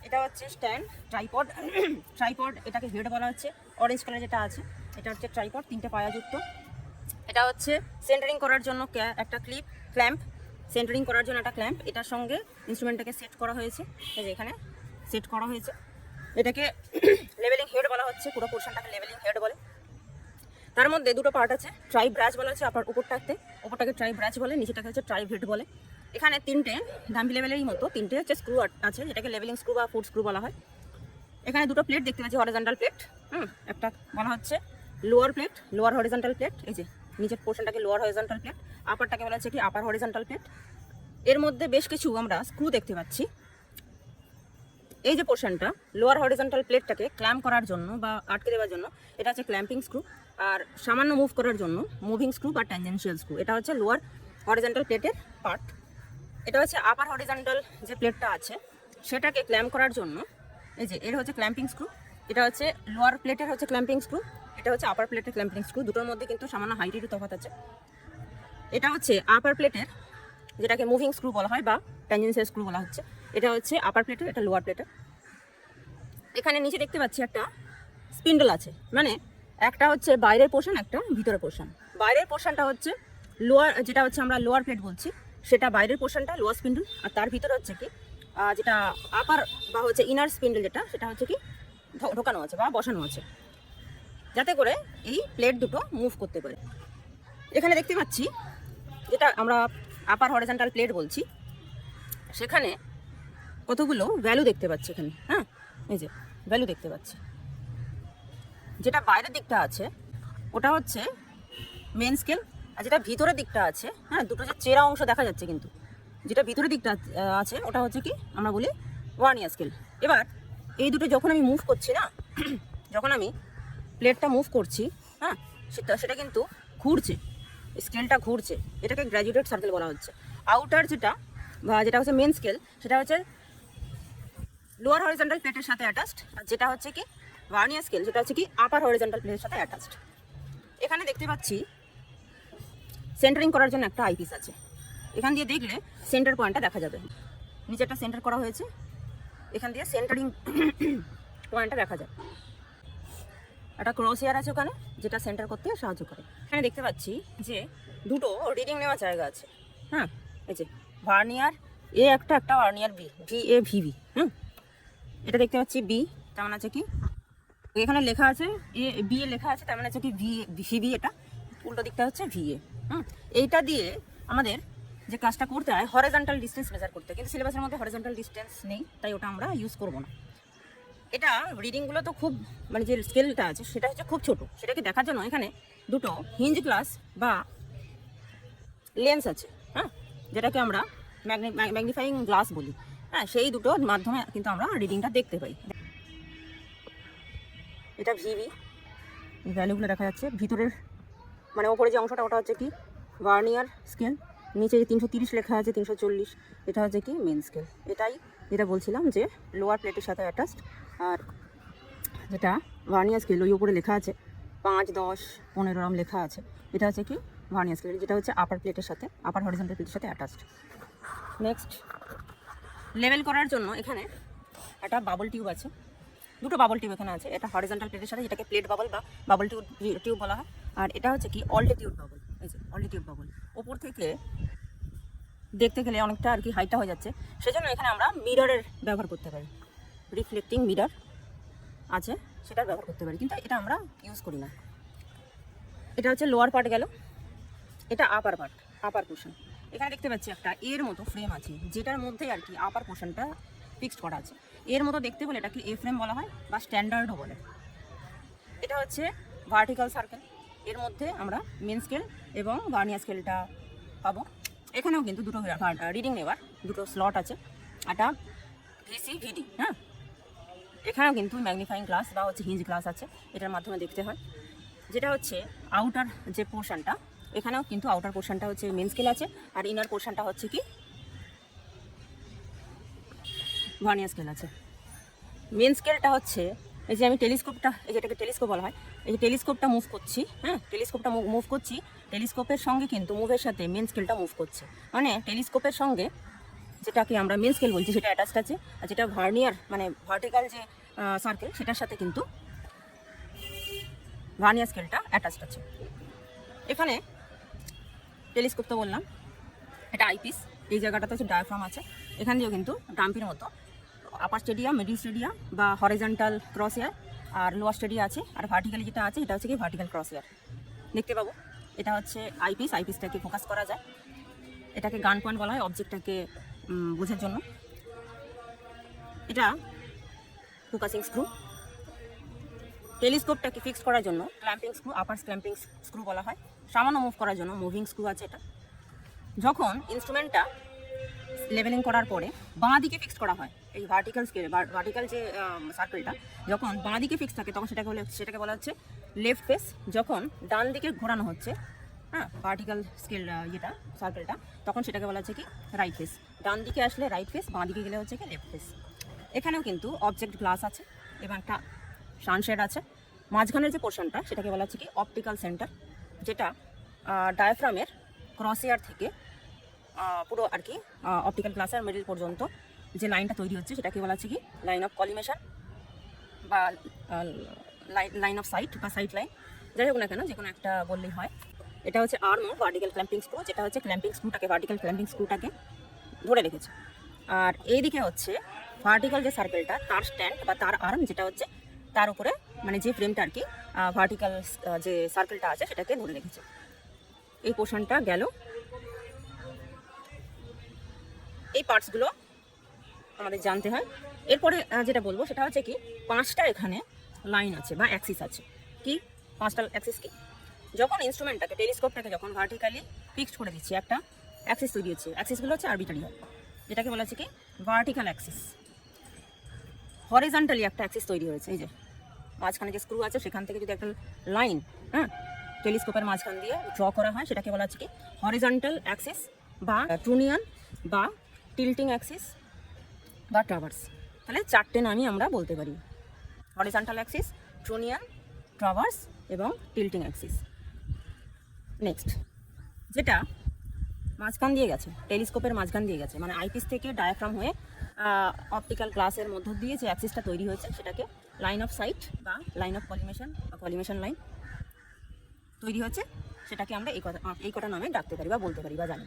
এটা হচ্ছে stand tripod tripod এটাকে হেড বলা হচ্ছে। অরেঞ্জ কালার যেটা আছে এটা হচ্ছে ট্রাইপড, 3টে পায়াযুক্ত। এটা হচ্ছে সেন্টারিং করার জন্য একটা ক্ল্যাম্প, সেন্টারিং করার জন্য একটা ক্ল্যাম্প। এটার সঙ্গে ইনস্ট্রুমেন্টটাকে সেট করা হয়েছে, এই যে এখানে সেট করা হয়েছে। এটাকে লেভেলিং হেড বলা হচ্ছে, পুরো পোর্শনটাকে লেভেলিং হেড বলে। তার মধ্যে দুটো পার্ট আছে, ট্রাই ব্রাচ বলা হচ্ছে। ওপরটাকে ট্রাই ব্রাচ বলে, নিচেটাকে হচ্ছে ট্রাই হেড বলে। এখানে 3টে ডাম্পি লেভেলেরই মতো 3টে হচ্ছে স্ক্রু আছে, যেটাকে লেভেলিং স্ক্রু বা ফুট স্ক্রু বলা হয়। এখানে দুটো প্লেট দেখতে পাচ্ছি, হরিজন্টাল প্লেট। একটা বলা হচ্ছে lower plate, lower horizontal plate. এই যে নিচের পোর্শনটাকে লোয়ার হরিজন্টাল প্লেট, আপারটাকে বলা হচ্ছে কি আপার হরিজন্টাল প্লেট। এর মধ্যে বেশ কিছু আমরা স্ক্রু দেখতে পাচ্ছি। এই যে পোর্শনটা লোয়ার হরিজন্টাল প্লেটটাকে ক্ল্যাম্প করার জন্য বা আটকে দেওয়ার জন্য, এটা হচ্ছে ক্ল্যাম্পিং স্ক্রু। আর সামান্য মুভ করার জন্য মুভিং স্ক্রু বা ট্যানজেনশিয়াল স্ক্রু। এটা হচ্ছে লোয়ার হরিজন্টাল প্লেটের পার্ট। এটা হচ্ছে আপার হরিজন্টাল যে প্লেটটা আছে সেটাকে ক্ল্যাম্প করার জন্য, এই যে এর হচ্ছে ক্ল্যাম্পিং স্ক্রু। এটা হচ্ছে লোয়ার প্লেটের হচ্ছে ক্ল্যাম্পিং স্ক্রু, এটা হচ্ছে আপার প্লেটের ক্ল্যাম্পিং স্ক্রু। দুটোর মধ্যে কিন্তু সামান্য হাইটেরও তফাৎ আছে। এটা হচ্ছে আপার প্লেটের, যেটাকে মুভিং স্ক্রু বলা হয় বা ট্যানজেনশিয়াল স্ক্রু বলা হচ্ছে। এটা হচ্ছে আপার প্লেটের, এটা লোয়ার প্লেটের। এখানে নিচে দেখতে পাচ্ছি একটা স্পিন্ডল আছে, মানে একটা হচ্ছে বাইরের পোর্শন, একটা ভিতরের পোর্শন। বাইরের পোর্শনটা হচ্ছে লোয়ার, যেটা হচ্ছে আমরা লোয়ার প্লেট বলছি, সেটা বাইরের পোর্শনটা লোয়ার স্পিন্ডল। আর তার ভিতরে হচ্ছে কি যেটা আপার বা হচ্ছে ইনার স্পিন্ডল, যেটা সেটা হচ্ছে কি ঢোকানো আছে বা বসানো আছে, যাতে করে এই প্লেট দুটো মুভ করতে পারে। এখানে দেখতে পাচ্ছি যেটা আমরা আপার হরিজন্টাল প্লেট বলছি, সেখানে কতগুলো ভ্যালু দেখতে পাচ্ছি এখানে। এই যে ভ্যালু দেখতে পাচ্ছি। যেটা বাইরের দিকটা আছে ওটা হচ্ছে মেন স্কেল, আর যেটা ভিতরের দিকটা আছে, দুটো যে চেরা অংশ দেখা যাচ্ছে, কিন্তু যেটা ভিতরের দিকটা আছে ওটা হচ্ছে কি আমরা বলি ভার্নিয়ার স্কেল। এবার এই দুটো যখন আমি মুভ করছি না, যখন আমি প্লেটটা মুভ করছি, সেটা কিন্তু ঘুরছে, স্কেলটা ঘুরছে। এটাকে গ্র্যাজুয়েটেড সার্কেল বলা হচ্ছে। আউটার যেটা হচ্ছে মেন স্কেল, সেটা হচ্ছে লোয়ার হরিজন্টাল প্লেটের সাথে অ্যাটাচড, আর যেটা হচ্ছে কি ভার্নিয়ার স্কেল, যেটা হচ্ছে কি আপার হরিজন্টাল প্লেটের সাথে অ্যাটাচড। এখানে দেখতে পাচ্ছি সেন্টারিং করার জন্য একটা আইপিস আছে। এখান দিয়ে দেখলে সেন্টার পয়েন্টটা দেখা যাবে। নিচেরটা সেন্টার করা হয়েছে, এখান দিয়ে সেন্টারিং পয়েন্টটা দেখা যায়। একটা ক্রস হেয়ার আছে ওখানে, যেটা সেন্টার করতে সাহায্য করে। এখানে দেখতে পাচ্ছি যে দুটো রিডিং নেওয়ার জায়গা আছে। এই যে ভার্নিয়ার এ একটা ভার্নিয়ার VA/VB। এটা দেখতে পাচ্ছি বি, তার মানে আছে কি এখানে লেখা আছে বি এ লেখা আছে, তার মানে হচ্ছে কি VB। এটা উল্টো দিকটা হচ্ছে VA। এইটা দিয়ে আমাদের যে কাজটা করতে হয় হরিজন্টাল ডিস্টেন্স মেজার করতে, কিন্তু সিলেবাসের মধ্যে হরিজন্টাল ডিস্টেন্স নেই, তাই ওটা আমরা ইউজ করবো না। এটা রিডিংগুলো তো খুব, মানে যে স্কেলটা আছে সেটা হচ্ছে খুব ছোট, সেটাকে দেখার জন্য এখানে দুটো হিঞ্জ গ্লাস বা লেন্স আছে, যেটাকে আমরা ম্যাগনিফাইং গ্লাস বলি। সেই দুটোর মাধ্যমে কিন্তু আমরা রিডিংটা দেখতে পাই। এটা VB, ভ্যালুগুলো দেখা যাচ্ছে। ভিতরের মানে ওপরে যে অংশটা ওটা হচ্ছে কি ভার্নিয়ার স্কেল, নিচে যে 330 লেখা আছে 340, এটা হচ্ছে কি মেন স্কেল। এটাই যেটা বলছিলাম যে লোয়ার প্লেটের সাথে অ্যাটাচড, আর যেটা ভার্নিয়ার স্কেল ওই উপরে লেখা আছে 5, 10, 15 লেখা আছে, এটা হচ্ছে কি ভার্নিয়ার স্কেল, যেটা হচ্ছে আপার প্লেটের সাথে, আপার হরিজন্টাল প্লেটের সাথে অ্যাটাচড। নেক্সট লেভেল করার জন্য এখানে একটা বাবল টিউব আছে, দুটো বাবল টিউব এখানে আছে। এটা হরিজন্টাল প্লেটের সাথে, এটাকে প্লেট বাবল বা বাবল টিউব বলা হয়। আর এটা হচ্ছে কি অল্টিটিউড বাবল। এই যে অল্টিটিউড বাবল, ওপর থেকে দেখতে গেলে অনেকটা আর কি হাইটটা হয়ে যাচ্ছে, সেজন্য এখানে আমরা মিররের ব্যবহার করতে পারি। রিফ্লেক্টিং মিরর আছে, সেটার ব্যবহার করতে পারি, কিন্তু এটা আমরা ইউজ করি না। এটা হচ্ছে লোয়ার পার্ট গেল, এটা আপার পার্ট, আপার পোর্শন। এখানে দেখতে পাচ্ছি একটা এর মতো ফ্রেম আছে, যেটার মধ্যে আর কি আপার পোর্শনটা ফিক্সড করা আছে। এর মতো দেখতে বলে এটাকে এ ফ্রেম বলা হয় বা স্ট্যান্ডার্ডও বলে। এটা হচ্ছে ভার্টিক্যাল সার্কেল, এর মধ্যে আমরা মেন স্কেল এবং ভার্নিয়ার স্কেলটা পাবো। এখানেও কিন্তু দুটো রিডিং নেওয়ার দুটো স্লট আছে, একটা VC/VD। এখানেও কিন্তু ম্যাগনিফাইং গ্লাস বা হচ্ছে হিঞ্জ গ্লাস আছে, এটার মাধ্যমে দেখতে হয়। যেটা হচ্ছে আউটার যে পোর্শনটা, এখানেও কিন্তু আউটার পোর্শনটা হচ্ছে মেন স্কেল আছে, আর ইনার পোর্শনটা হচ্ছে কি ভার্নিয়ার স্কেল আছে। মেন স্কেলটা হচ্ছে এই যে আমি টেলিস্কোপটা, এই যেটাকে টেলিস্কোপ বলা হয়, এই যে টেলিস্কোপটা মুভ করছি, টেলিস্কোপটা মুভ করছি, টেলিস্কোপের সঙ্গে কিন্তু মুভের সাথে মেন স্কেলটা মুভ করছে, মানে টেলিস্কোপের সঙ্গে যেটাকে আমরা মেন স্কেল বলছি সেটা অ্যাটাচড আছে, আর যেটা ভার্নিয়ার মানে ভার্টিক্যাল যে সার্কেল সেটার সাথে কিন্তু ভার্নিয়ার স্কেলটা অ্যাটাচড আছে। এখানে টেলিস্কোপ তো বললাম, এটা আইপিস, এই জায়গাটাতে হচ্ছে ডায়াফ্রাম আছে, এখান দিয়েও কিন্তু ডাম্পির মতো আপার স্টেডিয়াম, মিডিল স্টেডিয়াম বা হরিজন্টাল ক্রস এয়ার, আর লোয়ার স্টেডিয়াম আছে, আর ভার্টিক্যালি যেটা আছে এটা হচ্ছে কি ভার্টিক্যাল ক্রস এয়ার দেখতে পাবো। এটা হচ্ছে আইপিস, আইপিসটাকে ফোকাস করা যায়, এটাকে গান পয়েন্ট বলা হয় অবজেক্টটাকে বোঝার জন্য। এটা ফোকাসিং স্ক্রু, টেলিস্কোপটাকে ফিক্স করার জন্য ক্ল্যাম্পিং স্ক্রু, আপার ক্ল্যাম্পিং স্ক্রু বলা হয়। সামান্য মুভ করার জন্য মুভিং স্ক্রু আছে এটা। যখন ইনস্ট্রুমেন্টটা লেভেলিং করার পরে বাঁ দিকে ফিক্স করা হয়, এই ভার্টিক্যাল স্কেল ভার্টিক্যাল যে সার্কেলটা যখন বাঁ দিকে ফিক্স থাকে তখন সেটাকে বলা হচ্ছে লেফট ফেস। যখন ডান দিকে ঘোরানো হচ্ছে হ্যাঁ ভার্টিক্যাল স্কেল যেটা সার্কেলটা, তখন সেটাকে বলা হচ্ছে কি রাইট ফেস। ডান দিকে আসলে রাইট ফেস, বাঁ দিকে গেলে হচ্ছে কি লেফট ফেস। এখানেও কিন্তু অবজেক্ট গ্লাস আছে এবং একটা সানশেড আছে। মাঝখানের যে পোর্শনটা সেটাকে বলা হচ্ছে কি অপটিক্যাল সেন্টার, যেটা ডায়াফ্রামের ক্রসিয়ার থেকে পুরো আর কি অপটিক্যাল গ্লাসের মিডল পর্যন্ত যে লাইনটা তৈরি হচ্ছে সেটাকে বলা হচ্ছে কি লাইন অফ কলিমেশন বা লাইন অফ সাইট বা সাইট লাইন, যাই হোক না কেন যে কোনো একটা বললেই হয়। এটা হচ্ছে arm of vertical clamping screw, যেটা হচ্ছে ক্ল্যাম্পিং স্ক্রুটাকে ভার্টিক্যাল ক্ল্যাম্পিং স্ক্রুটাকে ধরে রেখেছে। আর এইদিকে হচ্ছে ভার্টিক্যাল যে সার্কেলটা তার স্ট্যান্ড বা তার আর্ম, যেটা হচ্ছে তার উপরে মানে যে ফ্রেমটা আর কি ভার্টিক্যাল যে সার্কেলটা আছে সেটাকে ধরে রেখেছে। এই পোর্শনটা গেল। এই পার্টসগুলো আমাদের জানতে হয়। এরপরে যেটা বলবো সেটা হচ্ছে কি 5টা এখানে লাইন আছে বা অ্যাক্সিস আছে। কি 5টা অ্যাক্সিস কি? যখন ইনস্ট্রুমেন্টটাকে টেলিস্কোপটাকে যখন ভার্টিক্যালি ফিক্সড করে দিচ্ছি একটা অ্যাক্সিস তৈরি হচ্ছে, অ্যাক্সিসগুলো হচ্ছে আরবিটারি হয়, যেটাকে বলা হচ্ছে কি ভার্টিক্যাল অ্যাক্সিস। হরিজন্টালি একটা অ্যাক্সিস তৈরি হয়েছে, এই যে মাঝখানে যে স্ক্রু আছে সেখান থেকে যদি একটা লাইন টেলিস্কোপের মাঝখান দিয়ে ড্র করা হয় সেটাকে বলা হচ্ছে কি হরিজন্টাল অ্যাক্সিস বা ট্রুনিয়ান বা টিল্টিং অ্যাক্সিস বা ট্রাভার্স। তাহলে 4টে নামই আমরা বলতে পারি, হরিজন্টাল অ্যাক্সিস, ট্রুনিয়ান, ট্রাভার্স এবং টিল্টিং অ্যাক্সিস। নেক্সট যেটা মাঝখান দিয়ে গেছে, টেলিস্কোপের মাঝখান দিয়ে গেছে, মানে আইপিস থেকে ডায়াফ্রাম হয়ে অপটিক্যাল গ্লাসের মধ্য দিয়ে যে অ্যাক্সিসটা তৈরি হয়েছে সেটাকে লাইন অফ সাইট বা লাইন অফ কলিমেশন বা কলিমেশন লাইন তৈরি হচ্ছে, সেটাকে আমরা এই কটা নামে ডাকতে পারি বা বলতে পারি বা জানি।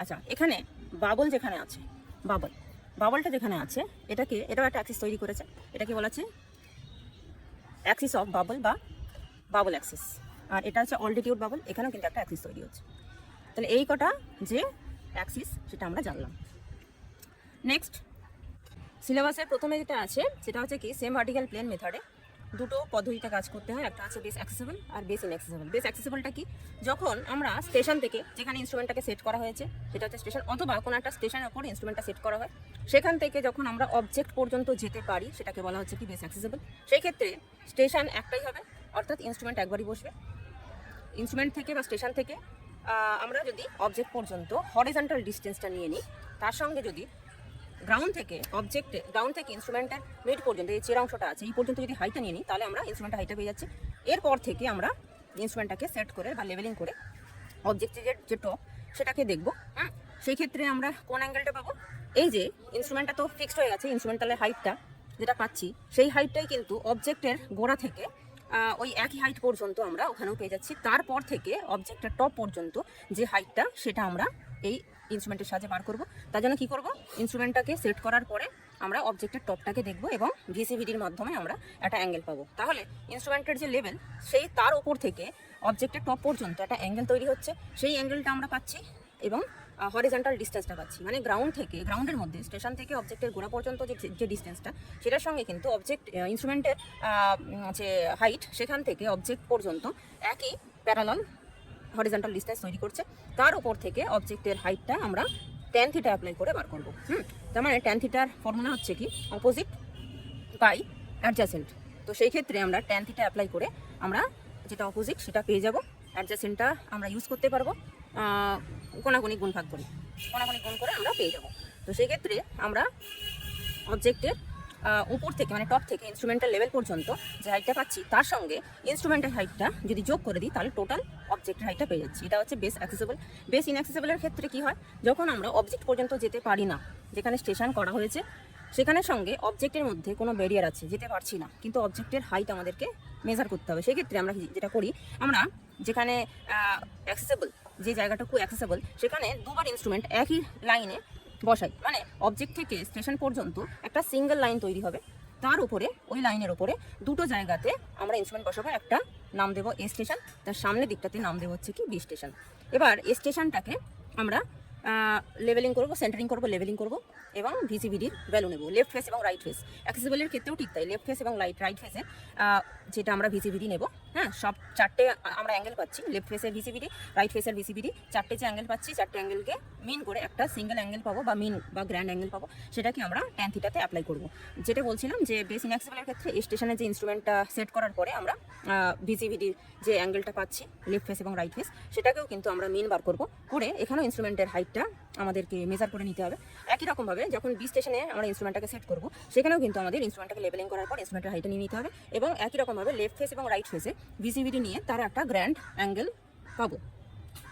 আচ্ছা, এখানে বাবল যেখানে আছে, বাবলটা যেখানে আছে এটাও একটা অ্যাক্সিস তৈরি করেছে, এটাকে বলা আছে অ্যাক্সিস অফ বাবল বা বাবল অ্যাক্সিস। আর এটা হচ্ছে অল্টিটিউড বাবল, এখানেও কিন্তু একটা অ্যাক্সিস তৈরি হচ্ছে। তাহলে এই কটা যে অ্যাক্সিস সেটা আমরা জানলাম। নেক্সট সিলেবাসের প্রথমে যেটা আছে সেটা হচ্ছে কি সেম ভার্টিক্যাল প্লেন মেথডে দুটো পদ্ধতিতে কাজ করতে হয়, একটা আছে বেস অ্যাক্সেসিবল আর বেস ইনঅ্যাক্সেসিবল। বেস অ্যাক্সেসিবলটা কি? যখন আমরা স্টেশন থেকে যেখানে ইনস্ট্রুমেন্টটাকে সেট করা হয়েছে সেটা হচ্ছে স্টেশন, অথবা কোনো একটা স্টেশনের ওপর ইনস্ট্রুমেন্টটা সেট করা হয়, সেখান থেকে যখন আমরা অবজেক্ট পর্যন্ত যেতে পারি সেটাকে বলা হচ্ছে কি বেস অ্যাক্সেসিবল। সেই ক্ষেত্রে স্টেশন একটাই হবে, অর্থাৎ ইনস্ট্রুমেন্ট একবারই বসবে। ইনস্ট্রুমেন্ট থেকে বা স্টেশন থেকে আমরা যদি অবজেক্ট পর্যন্ত হরিজন্টাল ডিস্টেন্সটা নিয়ে নিই, তার সঙ্গে যদি গ্রাউন্ড থেকে ইনস্ট্রুমেন্টের মিড পর্যন্ত এই চেরা অংশটা আছে এই পর্যন্ত যদি হাইটটা নিয়ে নিই, তাহলে আমরা ইনস্ট্রুমেন্টের হাইটটা পেয়ে যাচ্ছি। এরপর থেকে আমরা ইনস্ট্রুমেন্টটাকে সেট করে বা লেভেলিং করে অবজেক্টের যে টপ সেটাকে দেখবো। সেই ক্ষেত্রে আমরা কোন অ্যাঙ্গেলটা পাবো? এই যে ইনস্ট্রুমেন্টটা তো ফিক্সড হয়ে গেছে, ইনস্ট্রুমেন্টালের হাইটটা যেটা পাচ্ছি সেই হাইটটাই কিন্তু অবজেক্টের গোড়া থেকে ওই একই হাইট পর্যন্ত আমরা ওখানেও পেয়ে যাচ্ছি। তারপর থেকে অবজেক্টের টপ পর্যন্ত যে হাইটটা সেটা আমরা এই ইনস্ট্রুমেন্টের সাহায্যে বার করব। তার জন্য কী করব? ইনস্ট্রুমেন্টটাকে সেট করার পরে আমরা অবজেক্টের টপটাকে দেখব এবং ভিসিভিডির মাধ্যমে আমরা একটা অ্যাঙ্গেল পাবো। তাহলে ইনস্ট্রুমেন্টের যে লেভেল সেই তার ওপর থেকে অবজেক্টের টপ পর্যন্ত একটা অ্যাঙ্গেল তৈরি হচ্ছে, সেই অ্যাঙ্গেলটা আমরা পাচ্ছি এবং হরিজন্টাল ডিস্টেন্সটা পাচ্ছি, মানে গ্রাউন্ডের মধ্যে স্টেশন থেকে অবজেক্টের গোড়া পর্যন্ত যে ডিস্টেন্সটা সেটার সঙ্গে কিন্তু ইনস্ট্রুমেন্টের যে হাইট সেখান থেকে অবজেক্ট পর্যন্ত একই প্যারালাল হরিজন্টাল ডিস্টেন্স তৈরি করছে। তার উপর থেকে অবজেক্টের হাইটটা আমরা tan θ অ্যাপ্লাই করে বার করবো। তার মানে tan θ ফর্মুলা হচ্ছে কি অপোজিট বাই অ্যাডজাসেন্ট। তো সেই ক্ষেত্রে আমরা tan θ অ্যাপ্লাই করে আমরা যেটা অপোজিট সেটা পেয়ে যাব। অ্যাডজাসেন্টটা আমরা ইউজ করতে পারবো কোনাকুনি গুণ করে আমরা পেয়ে যাব। তো সেই ক্ষেত্রে আমরা অবজেক্টের উপর থেকে মানে টপ থেকে ইনস্ট্রুমেন্টাল লেভেল পর্যন্ত যে হাইটটা পাচ্ছি তার সঙ্গে ইনস্ট্রুমেন্টের হাইটটা যদি যোগ করে দিই তাহলে টোটাল অবজেক্টের হাইটটা পেয়ে যাচ্ছি। এটা হচ্ছে বেস অ্যাক্সেসেবল। বেস ইনঅ্যাক্সেসেবলের ক্ষেত্রে কি হয়, যখন আমরা অবজেক্ট পর্যন্ত যেতে পারি না, যেখানে স্টেশন করা হয়েছে সেখানের সঙ্গে অবজেক্টের মধ্যে কোনো ব্যারিয়ার আছে, যেতে পারছি না, কিন্তু অবজেক্টের হাইট আমাদেরকে মেজার করতে হবে। সেক্ষেত্রে আমরা যেটা করি, আমরা যেখানে অ্যাক্সেসেবল, যে জায়গাটুকু অ্যাক্সেসেবল সেখানে দুবার ইনস্ট্রুমেন্ট একই লাইনে বসাই, মানে অবজেক্ট থেকে স্টেশন পর্যন্ত একটা সিঙ্গেল লাইন তৈরি হবে, তার উপরে ওই লাইনের উপরে দুটো জায়গাতে আমরা ইনস্ট্রুমেন্ট বসাবো। একটা নাম দেবো এ স্টেশন, তার সামনের দিকটাতে নাম দেবো হচ্ছে কি বি স্টেশন। এবার এ স্টেশনটাকে আমরা লেভেলিং করবো, সেন্টারিং করবো, লেভেলিং করবো এবং ভিসিবিডির ভ্যালু নেবো লেফট ফেস এবং রাইট ফেস। অ্যাক্সেসিবলের ক্ষেত্রেও ঠিক তাই, লেফট ফেস এবং রাইট ফেসে যেটা আমরা ভিসিবিডি নেবো। হ্যাঁ, সব চারটে আমরা অ্যাঙ্গেল পাচ্ছি, লেফট ফেসের ভিসিবিডি, রাইট ফেসের ভিসিবিডি, চারটে যে অ্যাঙ্গেল পাচ্ছি, চারটে অ্যাঙ্গেলকে মিন করে একটা সিঙ্গেল অ্যাঙ্গেল পাবো বা মিন বা গ্র্যান্ড অ্যাঙ্গেল পাবো, সেটাকে আমরা ট্যান থিটাতে অ্যাপ্লাই করবো। যেটা বলছিলাম যে বেস ইনঅ্যাক্সেসিবলের ক্ষেত্রে এই স্টেশনে যে ইনস্ট্রুমেন্টটা সেট করার পরে আমরা ভিসিবিডির যে অ্যাঙ্গেলটা পাচ্ছি লেফট ফেস এবং রাইট ফেস, সেটাকেও কিন্তু আমরা মিন বার করবো, করে এখানেও ইনস্ট্রুমেন্টের হাইটটা আমাদেরকে মেজার করে নিতে হবে। একই রকমভাবে যখন বি স্টেশনে আমরা ইনস্ট্রুমেন্টটাকে সেট করবো, সেখানেও কিন্তু আমাদের ইনস্ট্রুমেন্টটাকে লেবেলিং করার পর ইনস্ট্রুমেন্টের হাইটটা নিয়ে নিতে হবে এবং একই রকমভাবে লেফট ফেস এবং রাইট ফেসে ভিসিবিডি নিয়ে তার একটা গ্র্যান্ড অ্যাঙ্গেল পাবো।